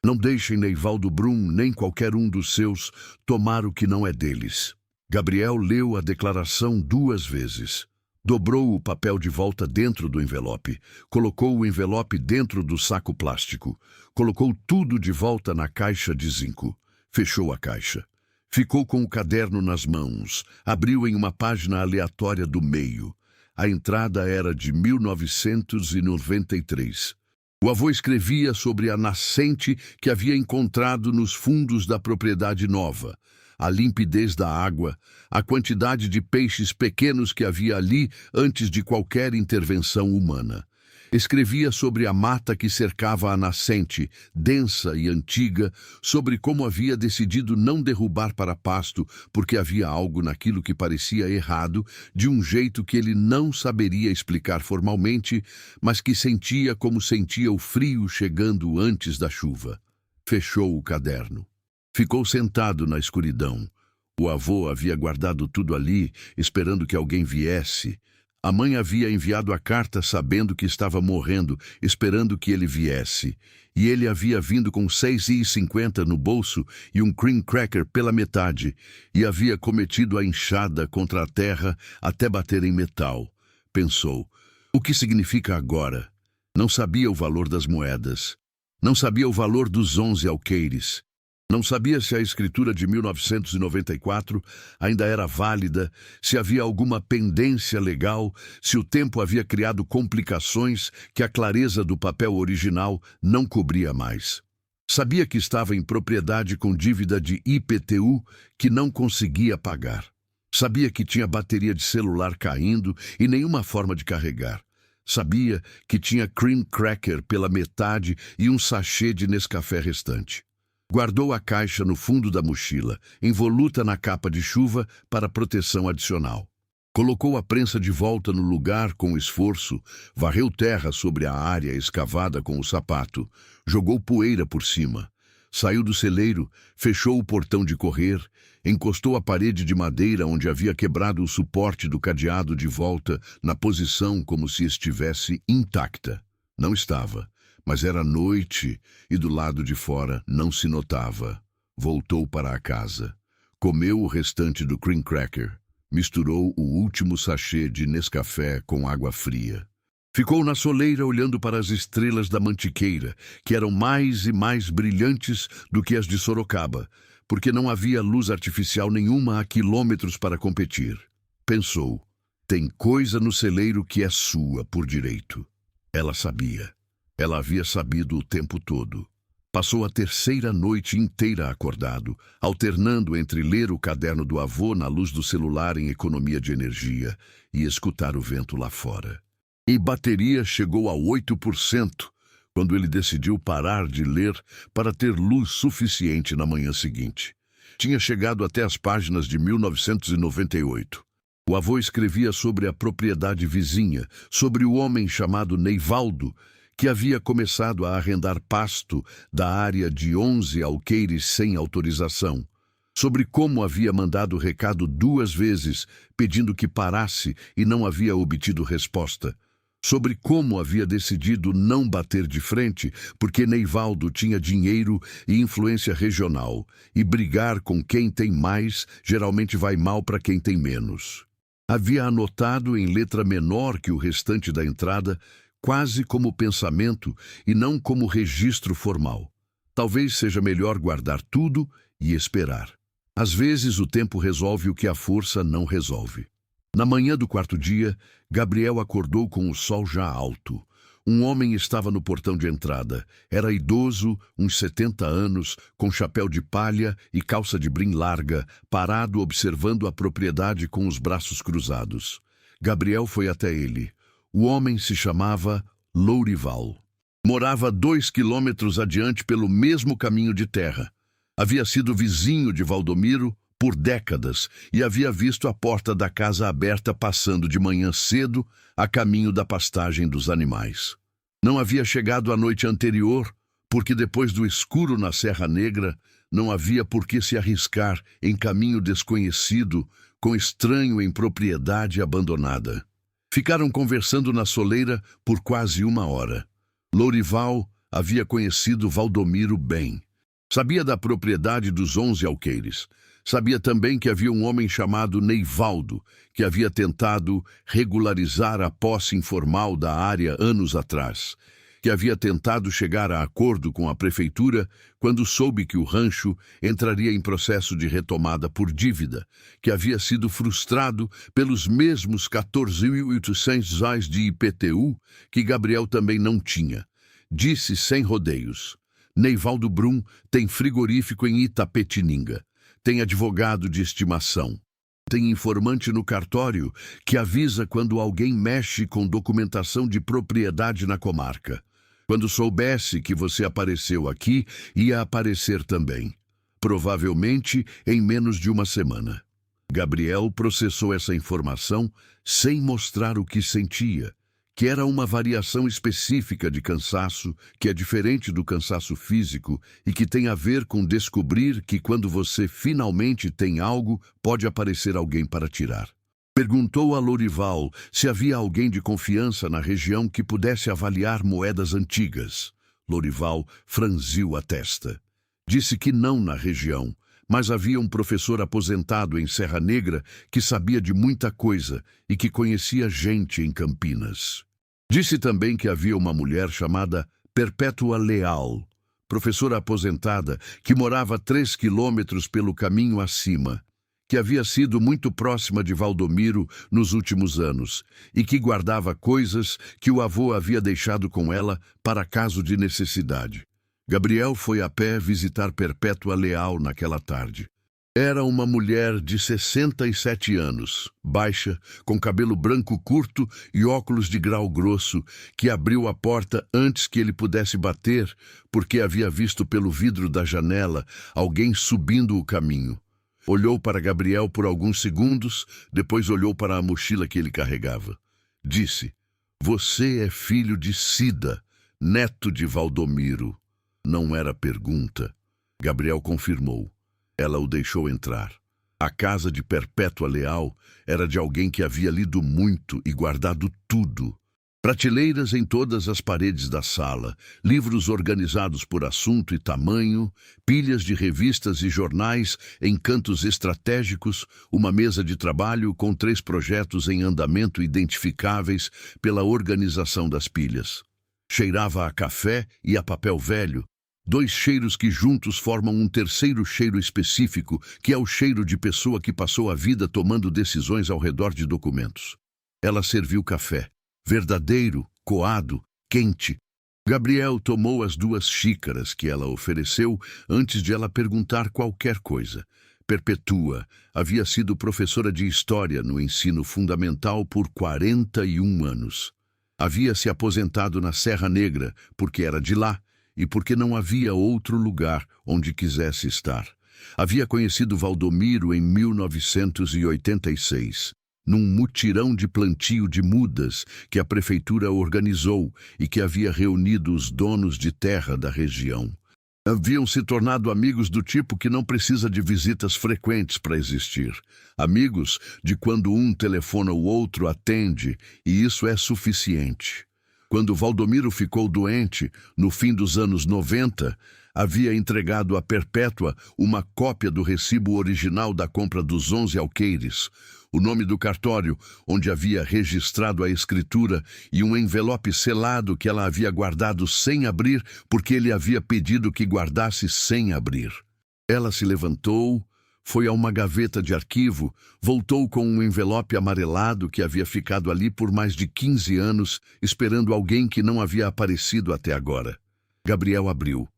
Não deixem Neivaldo Brum nem qualquer um dos seus tomar o que não é deles." Gabriel leu a declaração 2 vezes. Dobrou o papel de volta dentro do envelope, colocou o envelope dentro do saco plástico, colocou tudo de volta na caixa de zinco. Fechou a caixa. Ficou com o caderno nas mãos, abriu em uma página aleatória do meio. A entrada era de 1993. O avô escrevia sobre a nascente que havia encontrado nos fundos da propriedade nova, a limpidez da água, a quantidade de peixes pequenos que havia ali antes de qualquer intervenção humana. Escrevia sobre a mata que cercava a nascente, densa e antiga, sobre como havia decidido não derrubar para pasto porque havia algo naquilo que parecia errado, de um jeito que ele não saberia explicar formalmente, mas que sentia como sentia o frio chegando antes da chuva. Fechou o caderno. Ficou sentado na escuridão. O avô havia guardado tudo ali, esperando que alguém viesse. A mãe havia enviado a carta sabendo que estava morrendo, esperando que ele viesse. E ele havia vindo com 6,50 no bolso e um cream cracker pela metade, e havia cometido a enxada contra a terra até bater em metal. Pensou: o que significa agora? Não sabia o valor das moedas. Não sabia o valor dos 11 alqueires. Não sabia se a escritura de 1994 ainda era válida, se havia alguma pendência legal, se o tempo havia criado complicações que a clareza do papel original não cobria mais. Sabia que estava em propriedade com dívida de IPTU que não conseguia pagar. Sabia que tinha bateria de celular caindo e nenhuma forma de carregar. Sabia que tinha cream cracker pela metade e um sachê de Nescafé restante. Guardou a caixa no fundo da mochila, envoluta na capa de chuva para proteção adicional. Colocou a prensa de volta no lugar com esforço, varreu terra sobre a área escavada com o sapato, jogou poeira por cima. Saiu do celeiro, fechou o portão de correr, encostou a parede de madeira onde havia quebrado o suporte do cadeado de volta na posição como se estivesse intacta. Não estava, mas era noite e do lado de fora não se notava. Voltou para a casa. Comeu o restante do cream cracker. Misturou o último sachê de Nescafé com água fria. Ficou na soleira olhando para as estrelas da Mantiqueira, que eram mais e mais brilhantes do que as de Sorocaba, porque não havia luz artificial nenhuma a quilômetros para competir. Pensou, tem coisa no celeiro que é sua por direito. Ela sabia. Ela havia sabido o tempo todo. Passou a terceira noite inteira acordado, alternando entre ler o caderno do avô na luz do celular em economia de energia e escutar o vento lá fora. E bateria chegou a 8% quando ele decidiu parar de ler para ter luz suficiente na manhã seguinte. Tinha chegado até as páginas de 1998. O avô escrevia sobre a propriedade vizinha, sobre o homem chamado Neivaldo, que havia começado a arrendar pasto da área de 11 alqueires sem autorização, sobre como havia mandado recado 2 vezes pedindo que parasse e não havia obtido resposta, sobre como havia decidido não bater de frente porque Neivaldo tinha dinheiro e influência regional, e brigar com quem tem mais geralmente vai mal para quem tem menos. Havia anotado em letra menor que o restante da entrada, quase como pensamento e não como registro formal. Talvez seja melhor guardar tudo e esperar. Às vezes o tempo resolve o que a força não resolve. Na manhã do 4º dia, Gabriel acordou com o sol já alto. Um homem estava no portão de entrada. Era idoso, uns 70 anos, com chapéu de palha e calça de brim larga, parado observando a propriedade com os braços cruzados. Gabriel foi até ele. O homem se chamava Lourival. Morava 2 quilômetros adiante pelo mesmo caminho de terra. Havia sido vizinho de Valdomiro por décadas e havia visto a porta da casa aberta passando de manhã cedo a caminho da pastagem dos animais. Não havia chegado a noite anterior, porque depois do escuro na Serra Negra, não havia por que se arriscar em caminho desconhecido com estranho em propriedade abandonada. Ficaram conversando na soleira por quase 1 hora. Lourival havia conhecido Valdomiro bem. Sabia da propriedade dos 11 alqueires. Sabia também que havia um homem chamado Neivaldo, que havia tentado regularizar a posse informal da área anos atrás, que havia tentado chegar a acordo com a prefeitura quando soube que o rancho entraria em processo de retomada por dívida, que havia sido frustrado pelos mesmos 14.800 reais de IPTU que Gabriel também não tinha. Disse sem rodeios. Neivaldo Brum tem frigorífico em Itapetininga. Tem advogado de estimação. Tem informante no cartório que avisa quando alguém mexe com documentação de propriedade na comarca. Quando soubesse que você apareceu aqui, ia aparecer também. Provavelmente em menos de 1 semana. Gabriel processou essa informação sem mostrar o que sentia, que era uma variação específica de cansaço, que é diferente do cansaço físico e que tem a ver com descobrir que quando você finalmente tem algo, pode aparecer alguém para tirar. Perguntou a Lourival se havia alguém de confiança na região que pudesse avaliar moedas antigas. Lourival franziu a testa. Disse que não na região, mas havia um professor aposentado em Serra Negra que sabia de muita coisa e que conhecia gente em Campinas. Disse também que havia uma mulher chamada Perpétua Leal, professora aposentada, que morava 3 quilômetros pelo caminho acima, que havia sido muito próxima de Valdomiro nos últimos anos e que guardava coisas que o avô havia deixado com ela para caso de necessidade. Gabriel foi a pé visitar Perpétua Leal naquela tarde. Era uma mulher de 67 anos, baixa, com cabelo branco curto e óculos de grau grosso, que abriu a porta antes que ele pudesse bater, porque havia visto pelo vidro da janela alguém subindo o caminho. Olhou para Gabriel por alguns segundos, depois olhou para a mochila que ele carregava. Disse, "Você é filho de Cida, neto de Valdomiro." Não era pergunta. Gabriel confirmou. Ela o deixou entrar. A casa de Perpétua Leal era de alguém que havia lido muito e guardado tudo. Prateleiras em todas as paredes da sala, livros organizados por assunto e tamanho, pilhas de revistas e jornais em cantos estratégicos, uma mesa de trabalho com 3 projetos em andamento identificáveis pela organização das pilhas. Cheirava a café e a papel velho, 2 cheiros que juntos formam um terceiro cheiro específico, que é o cheiro de pessoa que passou a vida tomando decisões ao redor de documentos. Ela serviu café. Verdadeiro, coado, quente. Gabriel tomou as 2 xícaras que ela ofereceu antes de ela perguntar qualquer coisa. Perpetua havia sido professora de história no ensino fundamental por 41 anos. Havia se aposentado na Serra Negra porque era de lá e porque não havia outro lugar onde quisesse estar. Havia conhecido Valdomiro em 1986. Num mutirão de plantio de mudas que a prefeitura organizou e que havia reunido os donos de terra da região. Haviam se tornado amigos do tipo que não precisa de visitas frequentes para existir. Amigos de quando um telefona o outro atende, e isso é suficiente. Quando Valdomiro ficou doente, no fim dos anos 90, havia entregado a Perpétua uma cópia do recibo original da compra dos 11 alqueires, o nome do cartório onde havia registrado a escritura e um envelope selado que ela havia guardado sem abrir porque ele havia pedido que guardasse sem abrir. Ela se levantou, foi a uma gaveta de arquivo, voltou com um envelope amarelado que havia ficado ali por mais de 15 anos, esperando alguém que não havia aparecido até agora. Gabriel abriu.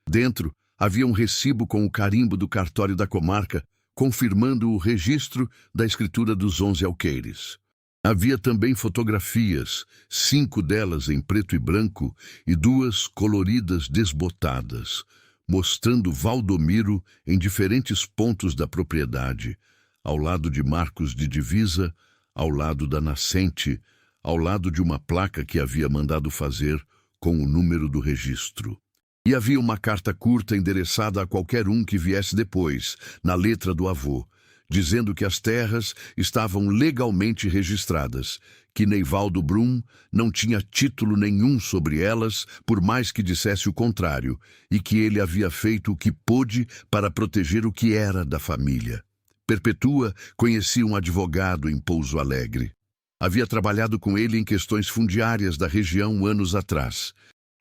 Dentro havia um recibo com o carimbo do cartório da comarca, confirmando o registro da escritura dos 11 alqueires. Havia também fotografias, 5 delas em preto e branco e 2 coloridas desbotadas, mostrando Valdomiro em diferentes pontos da propriedade, ao lado de marcos de divisa, ao lado da nascente, ao lado de uma placa que havia mandado fazer com o número do registro. E havia uma carta curta endereçada a qualquer um que viesse depois, na letra do avô, dizendo que as terras estavam legalmente registradas, que Neivaldo Brum não tinha título nenhum sobre elas, por mais que dissesse o contrário, e que ele havia feito o que pôde para proteger o que era da família. Perpetua conhecia um advogado em Pouso Alegre. Havia trabalhado com ele em questões fundiárias da região anos atrás.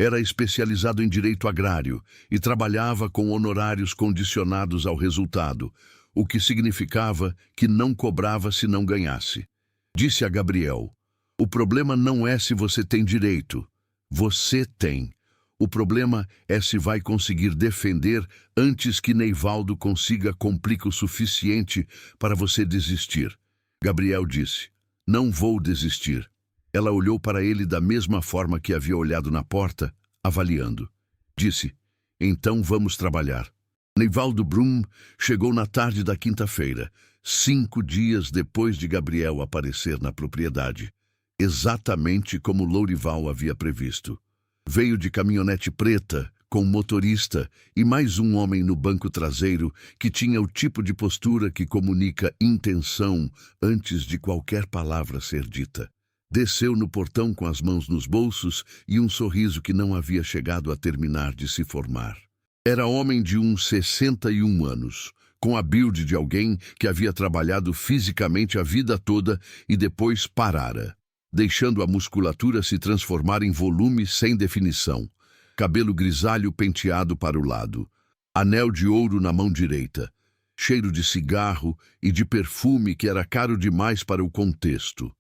Era especializado em direito agrário e trabalhava com honorários condicionados ao resultado, o que significava que não cobrava se não ganhasse. Disse a Gabriel: "O problema não é se você tem direito. Você tem. O problema é se vai conseguir defender antes que Neivaldo consiga complicar o suficiente para você desistir." Gabriel disse: "Não vou desistir." Ela olhou para ele da mesma forma que havia olhado na porta, avaliando. Disse: "Então vamos trabalhar." Neivaldo Brum chegou na tarde da quinta-feira, 5 dias depois de Gabriel aparecer na propriedade, exatamente como Lourival havia previsto. Veio de caminhonete preta, com motorista e mais um homem no banco traseiro que tinha o tipo de postura que comunica intenção antes de qualquer palavra ser dita. Desceu no portão com as mãos nos bolsos e um sorriso que não havia chegado a terminar de se formar. Era homem de uns 61 anos, com a build de alguém que havia trabalhado fisicamente a vida toda e depois parara, deixando a musculatura se transformar em volume sem definição. Cabelo grisalho penteado para o lado, anel de ouro na mão direita, cheiro de cigarro e de perfume que era caro demais para o contexto.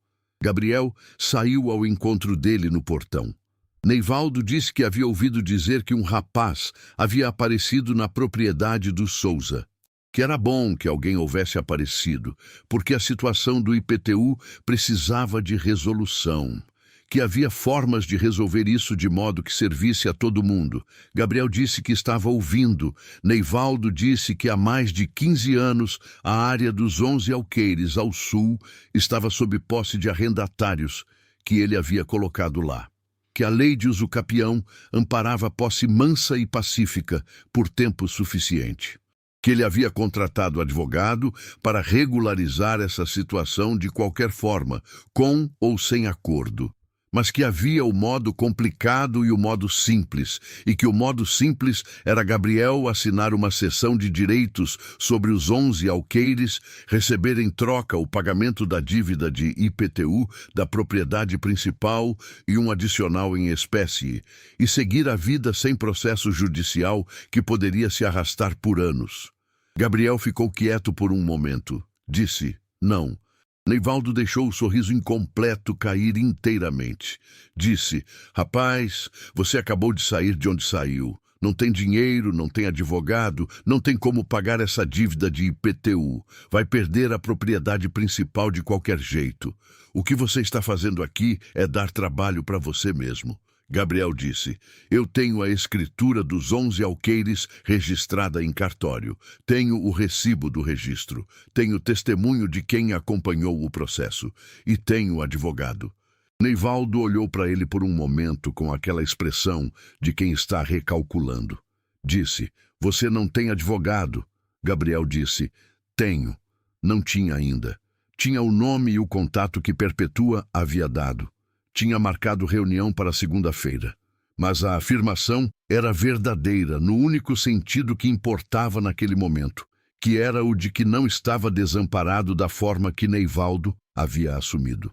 Gabriel saiu ao encontro dele no portão. Neivaldo disse que havia ouvido dizer que um rapaz havia aparecido na propriedade do Souza, que era bom que alguém houvesse aparecido, porque a situação do IPTU precisava de resolução, que havia formas de resolver isso de modo que servisse a todo mundo. Gabriel disse que estava ouvindo. Neivaldo disse que há mais de 15 anos a área dos 11 alqueires ao sul estava sob posse de arrendatários que ele havia colocado lá. Que a lei de usucapião amparava a posse mansa e pacífica por tempo suficiente. Que ele havia contratado advogado para regularizar essa situação de qualquer forma, com ou sem acordo. mas que havia o modo complicado e o modo simples, e que o modo simples era Gabriel assinar uma cessão de direitos sobre os 11 alqueires, receber em troca o pagamento da dívida de IPTU, da propriedade principal e um adicional em espécie, e seguir a vida sem processo judicial que poderia se arrastar por anos. Gabriel ficou quieto por um momento. Disse, não. Neivaldo deixou o sorriso incompleto cair inteiramente. Disse, rapaz, você acabou de sair de onde saiu. Não tem dinheiro, não tem advogado, não tem como pagar essa dívida de IPTU. Vai perder a propriedade principal de qualquer jeito. O que você está fazendo aqui é dar trabalho para você mesmo. Gabriel disse, eu tenho a escritura dos 11 alqueires registrada em cartório. Tenho o recibo do registro. Tenho testemunho de quem acompanhou o processo. E tenho advogado. Neivaldo olhou para ele por um momento com aquela expressão de quem está recalculando. Disse, você não tem advogado. Gabriel disse, tenho. Não tinha ainda. Tinha o nome e o contato que Perpetua havia dado. Tinha marcado reunião para segunda-feira. Mas a afirmação era verdadeira no único sentido que importava naquele momento, que era o de que não estava desamparado da forma que Neivaldo havia assumido.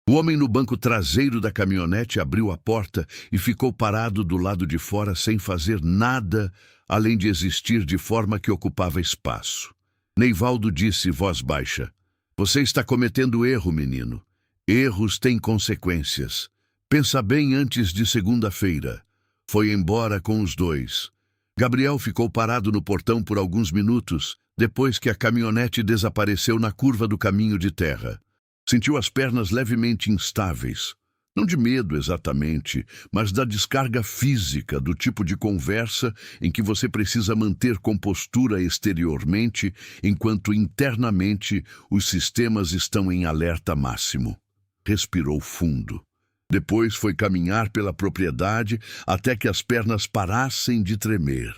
O homem no banco traseiro da caminhonete abriu a porta e ficou parado do lado de fora sem fazer nada, além de existir de forma que ocupava espaço. Neivaldo disse, voz baixa, você está cometendo erro, menino. Erros têm consequências. Pensa bem antes de segunda-feira. Foi embora com os dois. Gabriel ficou parado no portão por alguns minutos, depois que a caminhonete desapareceu na curva do caminho de terra. Sentiu as pernas levemente instáveis. Não de medo exatamente, mas da descarga física, do tipo de conversa em que você precisa manter compostura exteriormente, enquanto internamente os sistemas estão em alerta máximo. Respirou fundo. Depois foi caminhar pela propriedade até que as pernas parassem de tremer.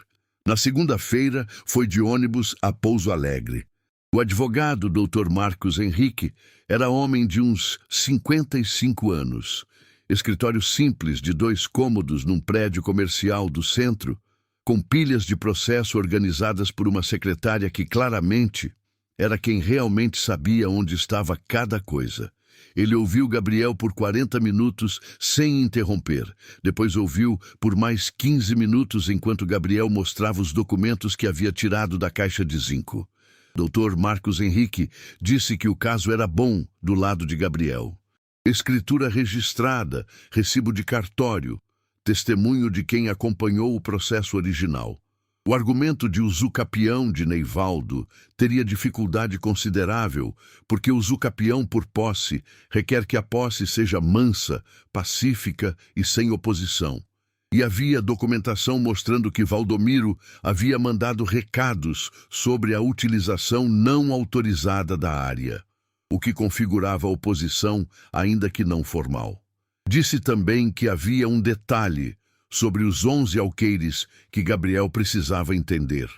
Na segunda-feira, foi de ônibus a Pouso Alegre. O advogado, Dr. Marcos Henrique, era homem de uns 55 anos. Escritório simples de 2 cômodos num prédio comercial do centro, com pilhas de processo organizadas por uma secretária que claramente era quem realmente sabia onde estava cada coisa. Ele ouviu Gabriel por 40 minutos sem interromper. Depois ouviu por mais 15 minutos enquanto Gabriel mostrava os documentos que havia tirado da caixa de zinco. Dr. Marcos Henrique disse que o caso era bom do lado de Gabriel. Escritura registrada, recibo de cartório, testemunho de quem acompanhou o processo original. O argumento de usucapião de Neivaldo teria dificuldade considerável, porque o usucapião por posse requer que a posse seja mansa, pacífica e sem oposição. E havia documentação mostrando que Valdomiro havia mandado recados sobre a utilização não autorizada da área, o que configurava oposição, ainda que não formal. Disse também que havia um detalhe sobre os 11 alqueires que Gabriel precisava entender.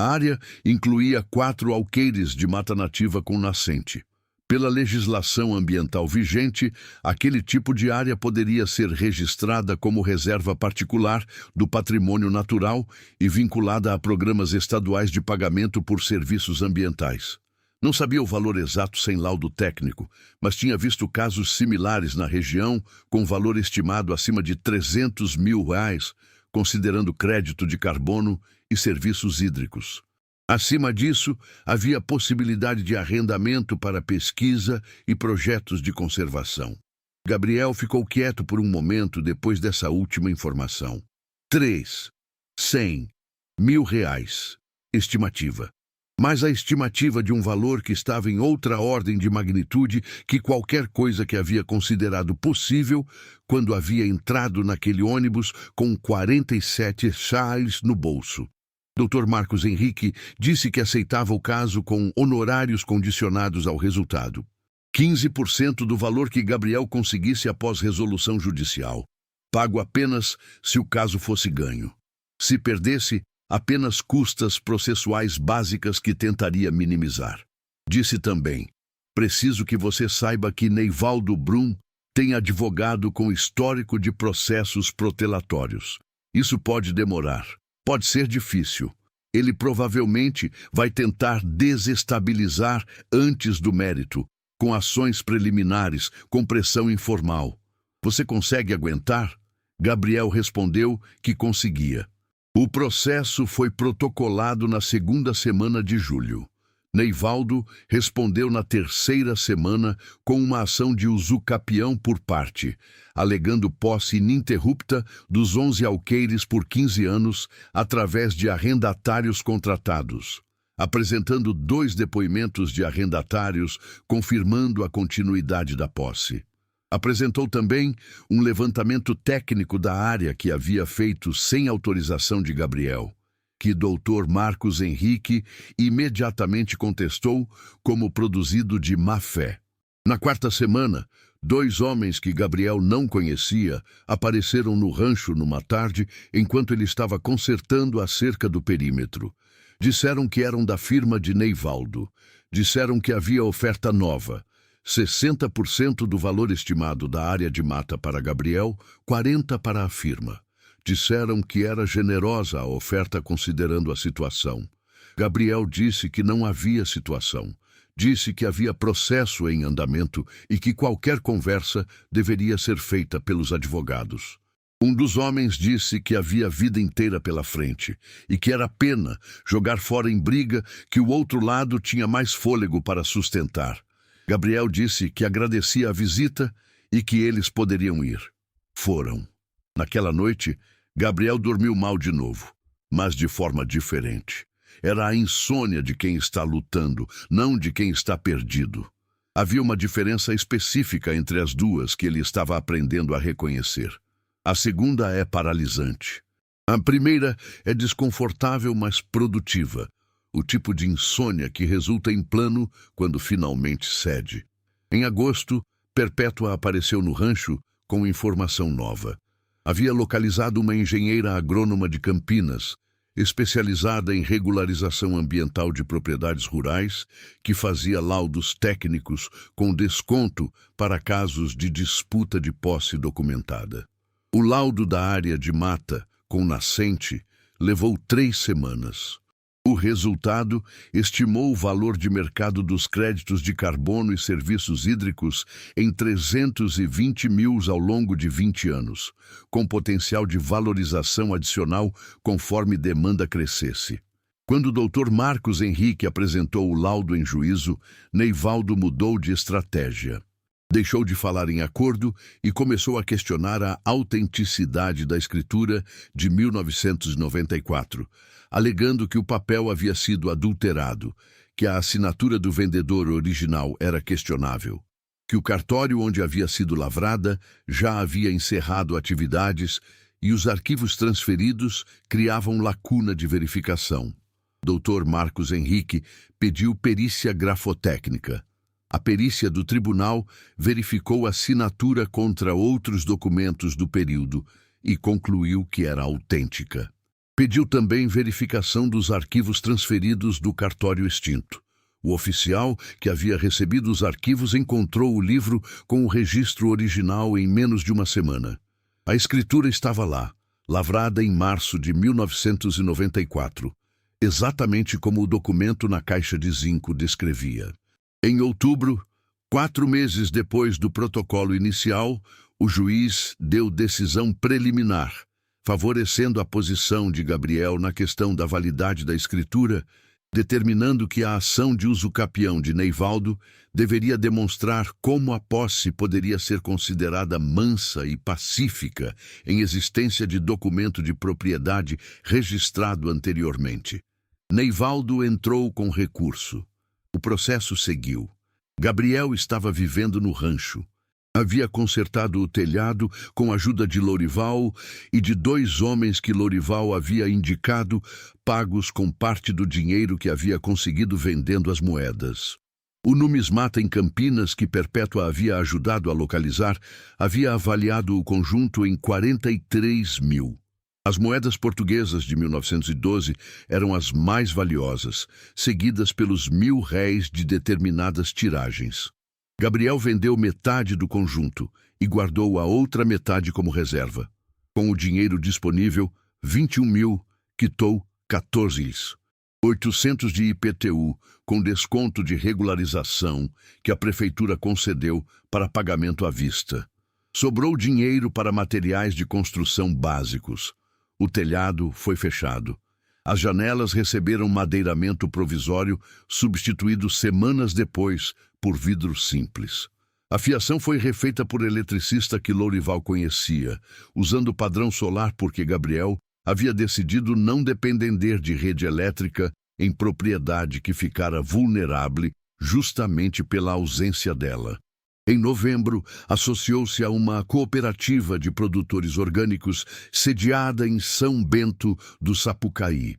A área incluía 4 alqueires de mata nativa com nascente. Pela legislação ambiental vigente, aquele tipo de área poderia ser registrada como reserva particular do patrimônio natural e vinculada a programas estaduais de pagamento por serviços ambientais. Não sabia o valor exato sem laudo técnico, mas tinha visto casos similares na região com valor estimado acima de R$300 mil, considerando crédito de carbono e serviços hídricos. Acima disso, havia possibilidade de arrendamento para pesquisa e projetos de conservação. Gabriel ficou quieto por um momento depois dessa última informação. 100 mil reais. Estimativa. Mas a estimativa de um valor que estava em outra ordem de magnitude que qualquer coisa que havia considerado possível quando havia entrado naquele ônibus com 47 reais no bolso. Dr. Marcos Henrique disse que aceitava o caso com honorários condicionados ao resultado. 15% do valor que Gabriel conseguisse após resolução judicial. Pago apenas se o caso fosse ganho. Se perdesse, apenas custas processuais básicas que tentaria minimizar. Disse também, preciso que você saiba que Neivaldo Brum tem advogado com histórico de processos protelatórios. Isso pode demorar, pode ser difícil. Ele provavelmente vai tentar desestabilizar antes do mérito, com ações preliminares, com pressão informal. Você consegue aguentar? Gabriel respondeu que conseguia. O processo foi protocolado na segunda semana de julho. Neivaldo respondeu na terceira semana com uma ação de usucapião por parte, alegando posse ininterrupta dos 11 alqueires por 15 anos através de arrendatários contratados, apresentando 2 depoimentos de arrendatários confirmando a continuidade da posse. Apresentou também um levantamento técnico da área que havia feito sem autorização de Gabriel, que Dr. Marcos Henrique imediatamente contestou como produzido de má-fé. Na quarta semana, 2 homens que Gabriel não conhecia apareceram no rancho numa tarde enquanto ele estava consertando a cerca do perímetro. Disseram que eram da firma de Neivaldo. Disseram que havia oferta nova. 60% do valor estimado da área de mata para Gabriel, 40% para a firma. Disseram que era generosa a oferta considerando a situação. Gabriel disse que não havia situação. Disse que havia processo em andamento e que qualquer conversa deveria ser feita pelos advogados. Um dos homens disse que havia vida inteira pela frente e que era pena jogar fora em briga que o outro lado tinha mais fôlego para sustentar. Gabriel disse que agradecia a visita e que eles poderiam ir. Foram. Naquela noite, Gabriel dormiu mal de novo, mas de forma diferente. Era a insônia de quem está lutando, não de quem está perdido. Havia uma diferença específica entre as duas que ele estava aprendendo a reconhecer. A segunda é paralisante. A primeira é desconfortável, mas produtiva. O tipo de insônia que resulta em plano quando finalmente cede. Em agosto, Perpétua apareceu no rancho com informação nova. Havia localizado uma engenheira agrônoma de Campinas, especializada em regularização ambiental de propriedades rurais, que fazia laudos técnicos com desconto para casos de disputa de posse documentada. O laudo da área de mata, com nascente, levou 3 semanas. O resultado estimou o valor de mercado dos créditos de carbono e serviços hídricos em 320 mil ao longo de 20 anos, com potencial de valorização adicional conforme demanda crescesse. Quando o Dr. Marcos Henrique apresentou o laudo em juízo, Neivaldo mudou de estratégia. Deixou de falar em acordo e começou a questionar a autenticidade da escritura de 1994, alegando que o papel havia sido adulterado, que a assinatura do vendedor original era questionável, que o cartório onde havia sido lavrada já havia encerrado atividades e os arquivos transferidos criavam lacuna de verificação. Dr. Marcos Henrique pediu perícia grafotécnica. A perícia do tribunal verificou a assinatura contra outros documentos do período e concluiu que era autêntica. Pediu também verificação dos arquivos transferidos do cartório extinto. O oficial que havia recebido os arquivos encontrou o livro com o registro original em menos de uma semana. A escritura estava lá, lavrada em março de 1994, exatamente como o documento na caixa de zinco descrevia. Em outubro, 4 meses depois do protocolo inicial, o juiz deu decisão preliminar, favorecendo a posição de Gabriel na questão da validade da escritura, determinando que a ação de usucapião de Neivaldo deveria demonstrar como a posse poderia ser considerada mansa e pacífica em existência de documento de propriedade registrado anteriormente. Neivaldo entrou com recurso. O processo seguiu. Gabriel estava vivendo no rancho. Havia consertado o telhado com a ajuda de Lorival e de 2 homens que Lorival havia indicado, pagos com parte do dinheiro que havia conseguido vendendo as moedas. O numismata em Campinas, que Perpétua havia ajudado a localizar, havia avaliado o conjunto em 43 mil. As moedas portuguesas de 1912 eram as mais valiosas, seguidas pelos 1.000 réis de determinadas tiragens. Gabriel vendeu metade do conjunto e guardou a outra metade como reserva. Com o dinheiro disponível, 21 mil, quitou 14.800 de IPTU, com desconto de regularização que a prefeitura concedeu para pagamento à vista. Sobrou dinheiro para materiais de construção básicos. O telhado foi fechado. As janelas receberam madeiramento provisório, substituído semanas depois por vidro simples. A fiação foi refeita por eletricista que Lourival conhecia, usando o padrão solar porque Gabriel havia decidido não depender de rede elétrica em propriedade que ficara vulnerável justamente pela ausência dela. Em novembro, associou-se a uma cooperativa de produtores orgânicos sediada em São Bento do Sapucaí.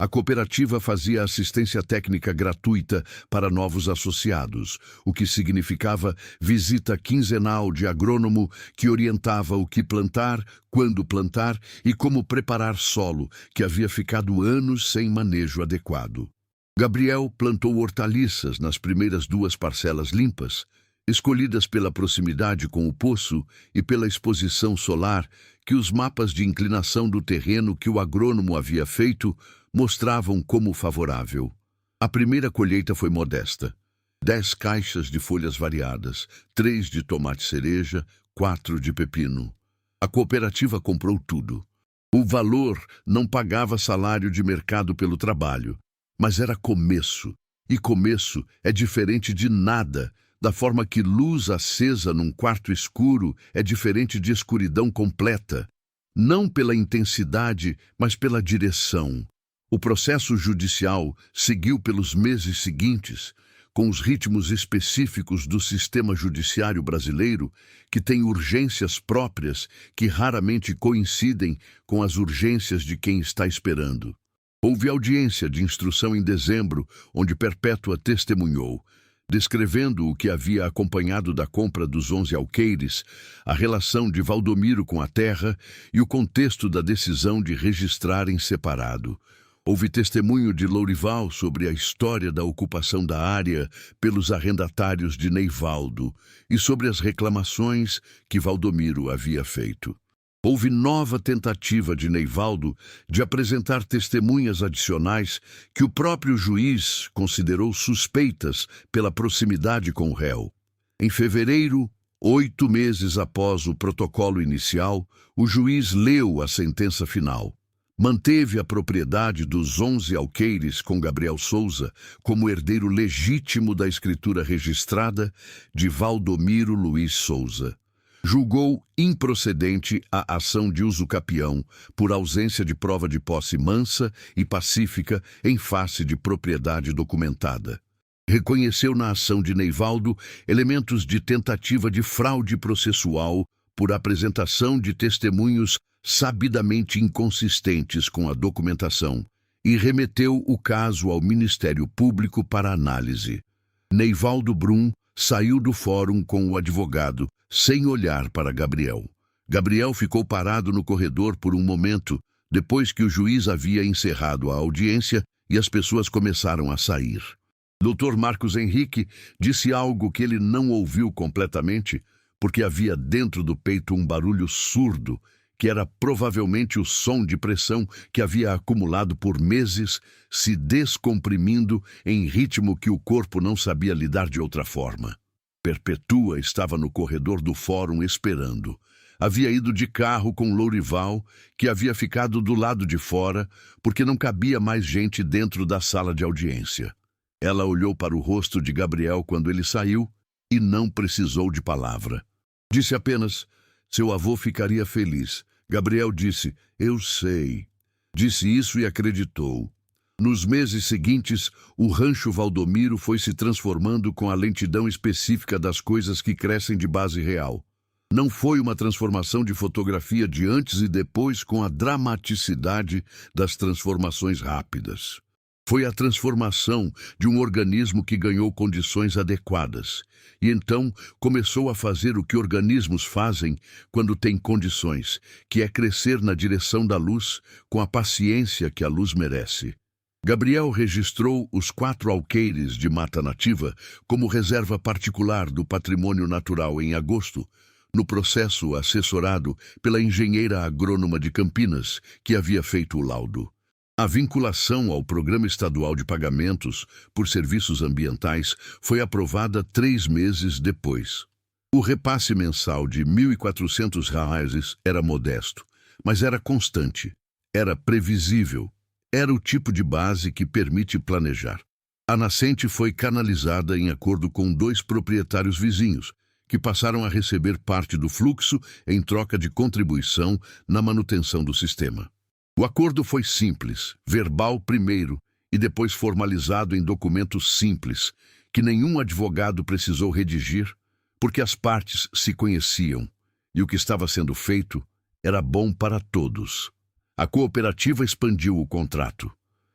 A cooperativa fazia assistência técnica gratuita para novos associados, o que significava visita quinzenal de agrônomo que orientava o que plantar, quando plantar e como preparar solo, que havia ficado anos sem manejo adequado. Gabriel plantou hortaliças nas primeiras 2 parcelas limpas, escolhidas pela proximidade com o poço e pela exposição solar que os mapas de inclinação do terreno que o agrônomo havia feito mostravam como favorável. A primeira colheita foi modesta. 10 caixas de folhas variadas, 3 de tomate cereja, 4 de pepino. A cooperativa comprou tudo. O valor não pagava salário de mercado pelo trabalho, mas era começo. E começo é diferente de nada, da forma que luz acesa num quarto escuro é diferente de escuridão completa. Não pela intensidade, mas pela direção. O processo judicial seguiu pelos meses seguintes, com os ritmos específicos do sistema judiciário brasileiro, que tem urgências próprias que raramente coincidem com as urgências de quem está esperando. Houve audiência de instrução em dezembro, onde Perpétua testemunhou, descrevendo o que havia acompanhado da compra dos 11 alqueires, a relação de Valdomiro com a terra e o contexto da decisão de registrar em separado. Houve testemunho de Lourival sobre a história da ocupação da área pelos arrendatários de Neivaldo e sobre as reclamações que Valdomiro havia feito. Houve nova tentativa de Neivaldo de apresentar testemunhas adicionais que o próprio juiz considerou suspeitas pela proximidade com o réu. Em fevereiro, 8 meses após o protocolo inicial, o juiz leu a sentença final. Manteve a propriedade dos 11 alqueires com Gabriel Souza como herdeiro legítimo da escritura registrada de Valdomiro Luiz Souza. Julgou improcedente a ação de usucapião por ausência de prova de posse mansa e pacífica em face de propriedade documentada. Reconheceu na ação de Neivaldo elementos de tentativa de fraude processual por apresentação de testemunhos sabidamente inconsistentes com a documentação e remeteu o caso ao Ministério Público para análise. Neivaldo Brum saiu do fórum com o advogado, sem olhar para Gabriel. Gabriel ficou parado no corredor por um momento, depois que o juiz havia encerrado a audiência e as pessoas começaram a sair. Dr. Marcos Henrique disse algo que ele não ouviu completamente, porque havia dentro do peito um barulho surdo, que era provavelmente o som de pressão que havia acumulado por meses, se descomprimindo em ritmo que o corpo não sabia lidar de outra forma. Perpétua estava no corredor do fórum esperando. Havia ido de carro com Lourival, que havia ficado do lado de fora, porque não cabia mais gente dentro da sala de audiência. Ela olhou para o rosto de Gabriel quando ele saiu e não precisou de palavra. Disse apenas: "Seu avô ficaria feliz." Gabriel disse: "Eu sei." Disse isso e acreditou. Nos meses seguintes, o rancho Valdomiro foi se transformando com a lentidão específica das coisas que crescem de base real. Não foi uma transformação de fotografia de antes e depois com a dramaticidade das transformações rápidas. Foi a transformação de um organismo que ganhou condições adequadas. E então começou a fazer o que organismos fazem quando têm condições, que é crescer na direção da luz com a paciência que a luz merece. Gabriel registrou os 4 alqueires de mata nativa como reserva particular do patrimônio natural em agosto, no processo assessorado pela engenheira agrônoma de Campinas, que havia feito o laudo. A vinculação ao Programa Estadual de Pagamentos por Serviços Ambientais foi aprovada 3 meses depois. O repasse mensal de R$ 1.400 era modesto, mas era constante, era previsível, era o tipo de base que permite planejar. A nascente foi canalizada em acordo com 2 proprietários vizinhos, que passaram a receber parte do fluxo em troca de contribuição na manutenção do sistema. O acordo foi simples, verbal primeiro e depois formalizado em documento simples, que nenhum advogado precisou redigir, porque as partes se conheciam e o que estava sendo feito era bom para todos. A cooperativa expandiu o contrato.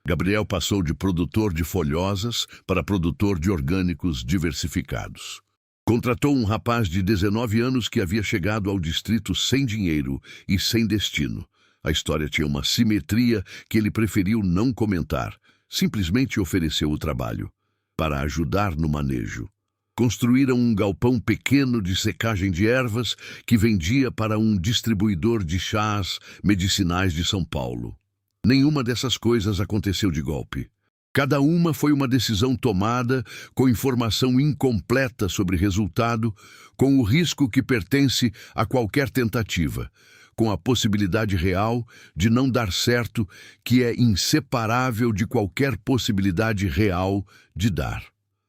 Gabriel passou de produtor de folhosas para produtor de orgânicos diversificados. Contratou um rapaz de 19 anos que havia chegado ao distrito sem dinheiro e sem destino. A história tinha uma simetria que ele preferiu não comentar. Simplesmente ofereceu o trabalho para ajudar no manejo. Construíram um galpão pequeno de secagem de ervas que vendia para um distribuidor de chás medicinais de São Paulo. Nenhuma dessas coisas aconteceu de golpe. Cada uma foi uma decisão tomada com informação incompleta sobre resultado, com o risco que pertence a qualquer tentativa, com a possibilidade real de não dar certo, que é inseparável de qualquer possibilidade real de dar.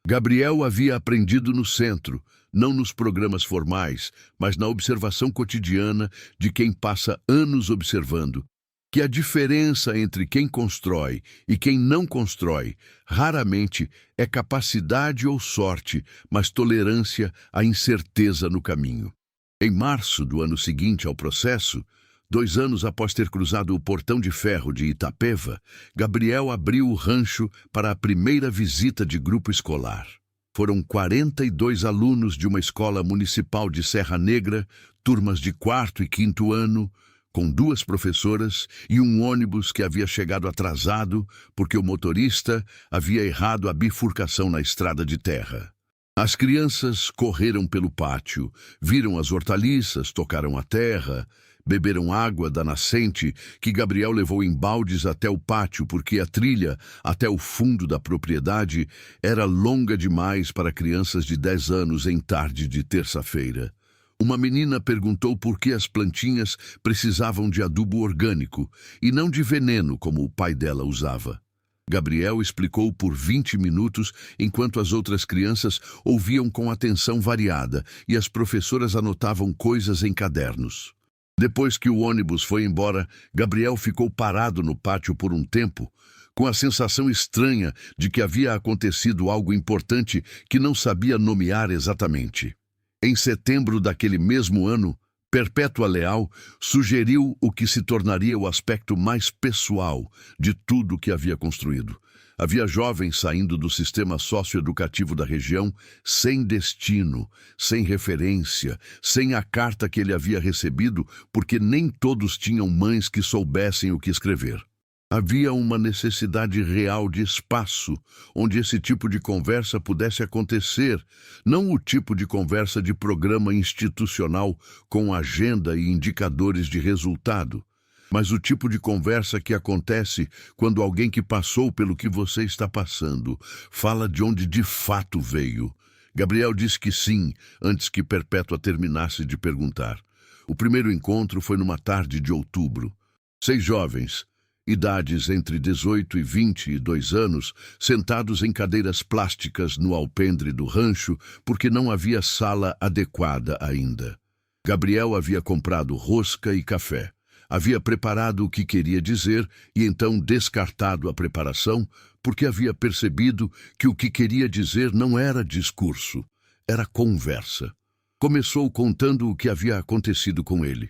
Gabriel havia aprendido no centro, não nos programas formais, mas na observação cotidiana de quem passa anos observando, que a diferença entre quem constrói e quem não constrói raramente é capacidade ou sorte, mas tolerância à incerteza no caminho. Em março do ano seguinte ao processo, 2 anos após ter cruzado o portão de ferro de Itapeva, Gabriel abriu o rancho para a primeira visita de grupo escolar. Foram 42 alunos de uma escola municipal de Serra Negra, turmas de 4º e 5º ano, com 2 professoras e um ônibus que havia chegado atrasado porque o motorista havia errado a bifurcação na estrada de terra. As crianças correram pelo pátio, viram as hortaliças, tocaram a terra, beberam água da nascente que Gabriel levou em baldes até o pátio porque a trilha até o fundo da propriedade era longa demais para crianças de 10 anos em tarde de terça-feira. Uma menina perguntou por que as plantinhas precisavam de adubo orgânico e não de veneno como o pai dela usava. Gabriel explicou por 20 minutos enquanto as outras crianças ouviam com atenção variada e as professoras anotavam coisas em cadernos. Depois que o ônibus foi embora, Gabriel ficou parado no pátio por um tempo, com a sensação estranha de que havia acontecido algo importante que não sabia nomear exatamente. Em setembro daquele mesmo ano, Perpétua Leal sugeriu o que se tornaria o aspecto mais pessoal de tudo que havia construído. Havia jovens saindo do sistema socioeducativo da região sem destino, sem referência, sem a carta que ele havia recebido, porque nem todos tinham mães que soubessem o que escrever. Havia uma necessidade real de espaço onde esse tipo de conversa pudesse acontecer, não o tipo de conversa de programa institucional com agenda e indicadores de resultado, mas o tipo de conversa que acontece quando alguém que passou pelo que você está passando fala de onde de fato veio. Gabriel disse que sim, antes que Perpétua terminasse de perguntar. O primeiro encontro foi numa tarde de outubro. 6 jovens, idades entre 18 e 22 anos, sentados em cadeiras plásticas no alpendre do rancho, porque não havia sala adequada ainda. Gabriel havia comprado rosca e café. Havia preparado o que queria dizer e então descartado a preparação, porque havia percebido que o que queria dizer não era discurso, era conversa. Começou contando o que havia acontecido com ele.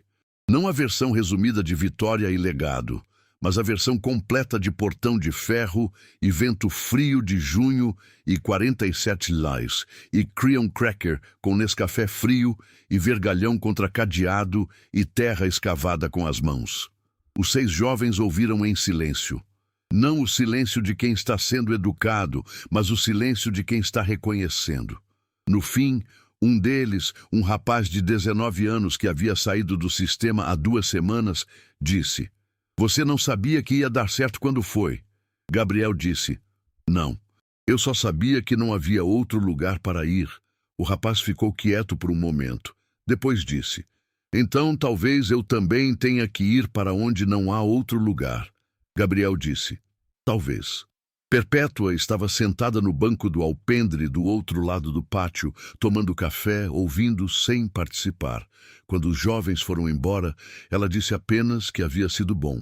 Não a versão resumida de Vitória e Legado, mas a versão completa de Portão de Ferro e Vento Frio de Junho e 47 Lies e Cream Cracker com Nescafé frio e vergalhão contra cadeado e terra escavada com as mãos. Os 6 jovens ouviram em silêncio. Não o silêncio de quem está sendo educado, mas o silêncio de quem está reconhecendo. No fim, um deles, um rapaz de 19 anos que havia saído do sistema há 2 semanas, disse: "Você não sabia que ia dar certo quando foi?" Gabriel disse: "Não. Eu só sabia que não havia outro lugar para ir." O rapaz ficou quieto por um momento. Depois disse: "Então talvez eu também tenha que ir para onde não há outro lugar." Gabriel disse: "Talvez." Perpétua estava sentada no banco do alpendre do outro lado do pátio, tomando café, ouvindo sem participar. Quando os jovens foram embora, ela disse apenas que havia sido bom.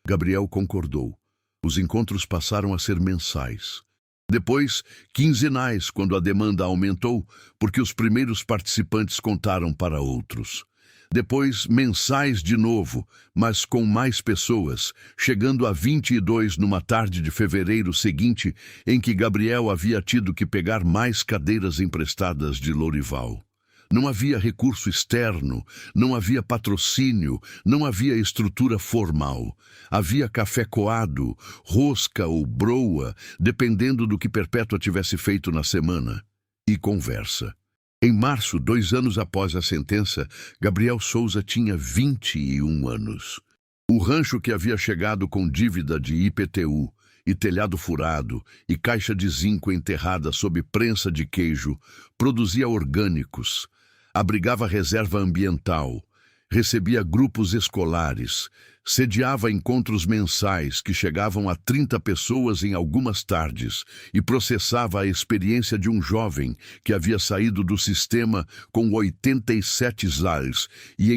Gabriel concordou. Os encontros passaram a ser mensais. Depois, quinzenais, quando a demanda aumentou, porque os primeiros participantes contaram para outros. Depois, mensais de novo, mas com mais pessoas, chegando a 22 numa tarde de fevereiro seguinte, em que Gabriel havia tido que pegar mais cadeiras emprestadas de Lorival. Não havia recurso externo, não havia patrocínio, não havia estrutura formal. Havia café coado, rosca ou broa, dependendo do que Perpétua tivesse feito na semana. E conversa. Em março, 2 anos após a sentença, Gabriel Souza tinha 21 anos. O rancho que havia chegado com dívida de IPTU, e telhado furado, e caixa de zinco enterrada sob prensa de queijo, produzia orgânicos, abrigava reserva ambiental, recebia grupos escolares, sediava encontros mensais que chegavam a 30 pessoas em algumas tardes e processava a experiência de um jovem que havia saído do sistema com 87 zars e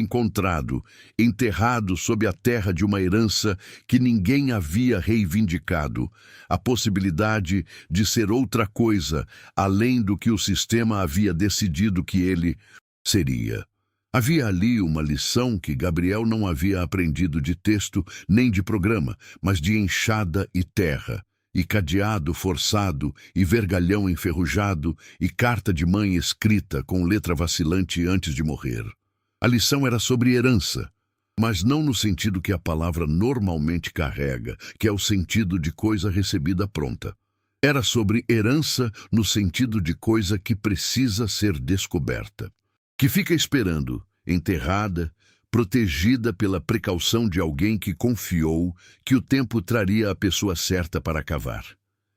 enterrado sob a terra de uma herança que ninguém havia reivindicado, a possibilidade de ser outra coisa além do que o sistema havia decidido que ele seria. Havia ali uma lição que Gabriel não havia aprendido de texto nem de programa, mas de enxada e terra, e cadeado forçado, e vergalhão enferrujado, e carta de mãe escrita com letra vacilante antes de morrer. A lição era sobre herança, mas não no sentido que a palavra normalmente carrega, que é o sentido de coisa recebida pronta. Era sobre herança no sentido de coisa que precisa ser descoberta, que fica esperando, enterrada, protegida pela precaução de alguém que confiou que o tempo traria a pessoa certa para cavar.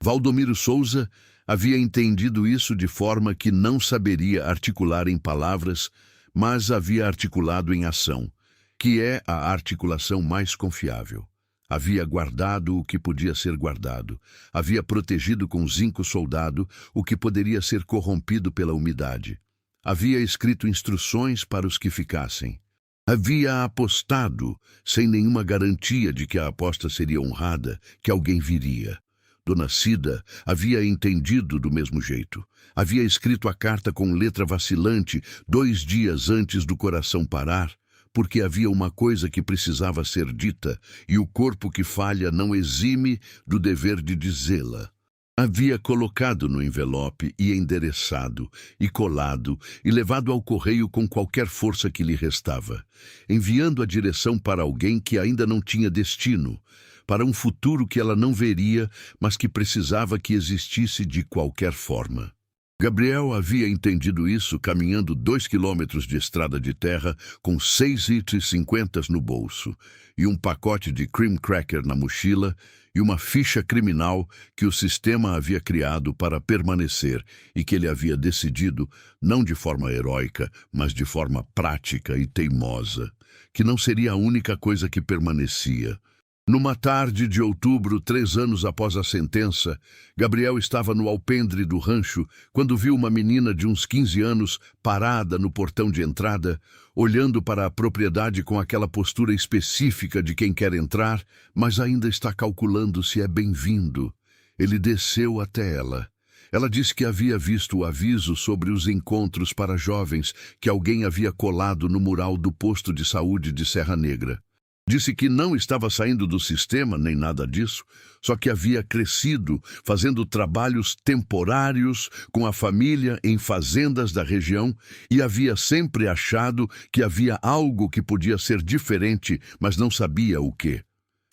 Valdomiro Souza havia entendido isso de forma que não saberia articular em palavras, mas havia articulado em ação, que é a articulação mais confiável. Havia guardado o que podia ser guardado. Havia protegido com zinco soldado o que poderia ser corrompido pela umidade. Havia escrito instruções para os que ficassem. Havia apostado, sem nenhuma garantia de que a aposta seria honrada, que alguém viria. Dona Cida havia entendido do mesmo jeito. Havia escrito a carta com letra vacilante 2 dias antes do coração parar, porque havia uma coisa que precisava ser dita, e o corpo que falha não exime do dever de dizê-la. Havia colocado no envelope e endereçado, e colado, e levado ao correio com qualquer força que lhe restava, enviando a direção para alguém que ainda não tinha destino, para um futuro que ela não veria, mas que precisava que existisse de qualquer forma. Gabriel havia entendido isso caminhando 2 quilômetros de estrada de terra com 6,50 no bolso, e um pacote de cream cracker na mochila, e uma ficha criminal que o sistema havia criado para permanecer e que ele havia decidido, não de forma heróica, mas de forma prática e teimosa, que não seria a única coisa que permanecia. Numa tarde de outubro, 3 anos após a sentença, Gabriel estava no alpendre do rancho quando viu uma menina de uns 15 anos parada no portão de entrada, olhando para a propriedade com aquela postura específica de quem quer entrar, mas ainda está calculando se é bem-vindo. Ele desceu até ela. Ela disse que havia visto o aviso sobre os encontros para jovens que alguém havia colado no mural do posto de saúde de Serra Negra. Disse que não estava saindo do sistema, nem nada disso, só que havia crescido fazendo trabalhos temporários com a família em fazendas da região e havia sempre achado que havia algo que podia ser diferente, mas não sabia o quê.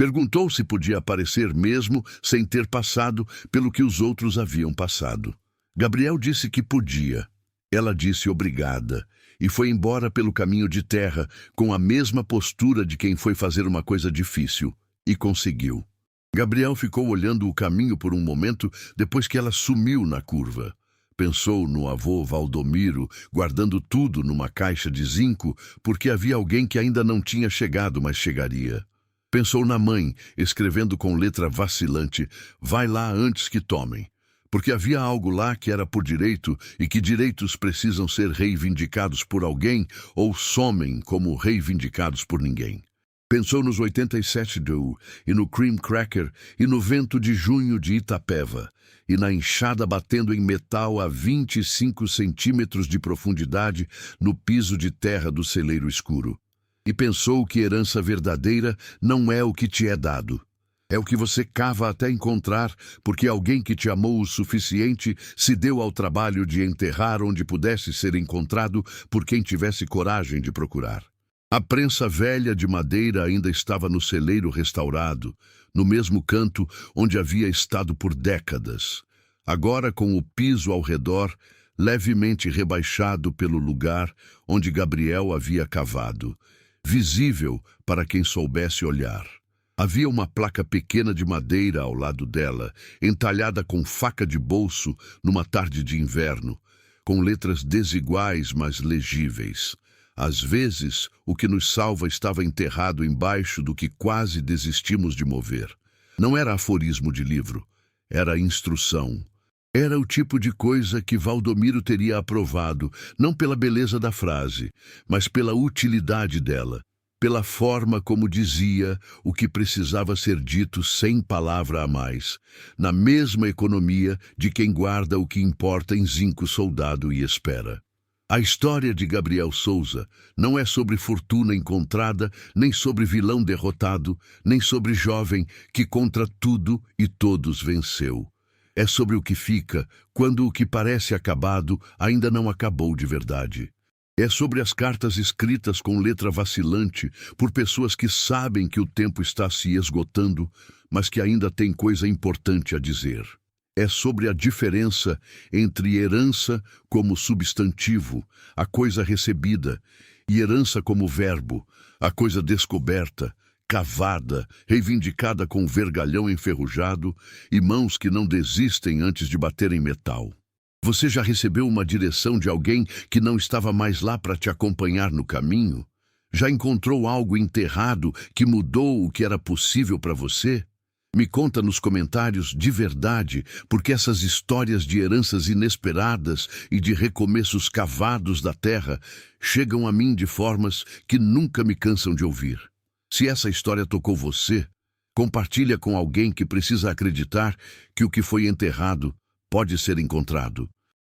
Perguntou se podia aparecer mesmo sem ter passado pelo que os outros haviam passado. Gabriel disse que podia. Ela disse obrigada e foi embora pelo caminho de terra com a mesma postura de quem foi fazer uma coisa difícil. E conseguiu. Gabriel ficou olhando o caminho por um momento depois que ela sumiu na curva. Pensou no avô Valdomiro guardando tudo numa caixa de zinco porque havia alguém que ainda não tinha chegado, mas chegaria. Pensou na mãe, escrevendo com letra vacilante, vai lá antes que tomem. Porque havia algo lá que era por direito e que direitos precisam ser reivindicados por alguém ou somem como reivindicados por ninguém. Pensou nos 87 do e no Cream Cracker e no vento de junho de Itapeva e na enxada batendo em metal a 25 centímetros de profundidade no piso de terra do celeiro escuro. E pensou que herança verdadeira não é o que te é dado. É o que você cava até encontrar, porque alguém que te amou o suficiente se deu ao trabalho de enterrar onde pudesse ser encontrado por quem tivesse coragem de procurar. A prensa velha de madeira ainda estava no celeiro restaurado, no mesmo canto onde havia estado por décadas. Agora com o piso ao redor, levemente rebaixado pelo lugar onde Gabriel havia cavado, visível para quem soubesse olhar. Havia uma placa pequena de madeira ao lado dela, entalhada com faca de bolso numa tarde de inverno, com letras desiguais, mas legíveis. Às vezes, o que nos salva estava enterrado embaixo do que quase desistimos de mover. Não era aforismo de livro, era instrução. Era o tipo de coisa que Valdomiro teria aprovado, não pela beleza da frase, mas pela utilidade dela, pela forma como dizia o que precisava ser dito sem palavra a mais, na mesma economia de quem guarda o que importa em zinco soldado e espera. A história de Gabriel Souza não é sobre fortuna encontrada, nem sobre vilão derrotado, nem sobre jovem que contra tudo e todos venceu. É sobre o que fica quando o que parece acabado ainda não acabou de verdade. É sobre as cartas escritas com letra vacilante por pessoas que sabem que o tempo está se esgotando, mas que ainda têm coisa importante a dizer. É sobre a diferença entre herança como substantivo, a coisa recebida, e herança como verbo, a coisa descoberta, cavada, reivindicada com vergalhão enferrujado e mãos que não desistem antes de bater em metal. Você já recebeu uma direção de alguém que não estava mais lá para te acompanhar no caminho? Já encontrou algo enterrado que mudou o que era possível para você? Me conta nos comentários de verdade, porque essas histórias de heranças inesperadas e de recomeços cavados da terra chegam a mim de formas que nunca me cansam de ouvir. Se essa história tocou você, compartilha com alguém que precisa acreditar que o que foi enterrado pode ser encontrado.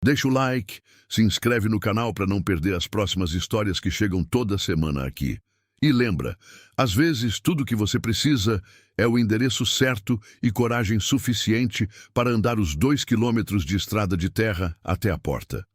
Deixa o like, se inscreve no canal para não perder as próximas histórias que chegam toda semana aqui. E lembra, às vezes tudo o que você precisa é o endereço certo e coragem suficiente para andar os 2 quilômetros de estrada de terra até a porta.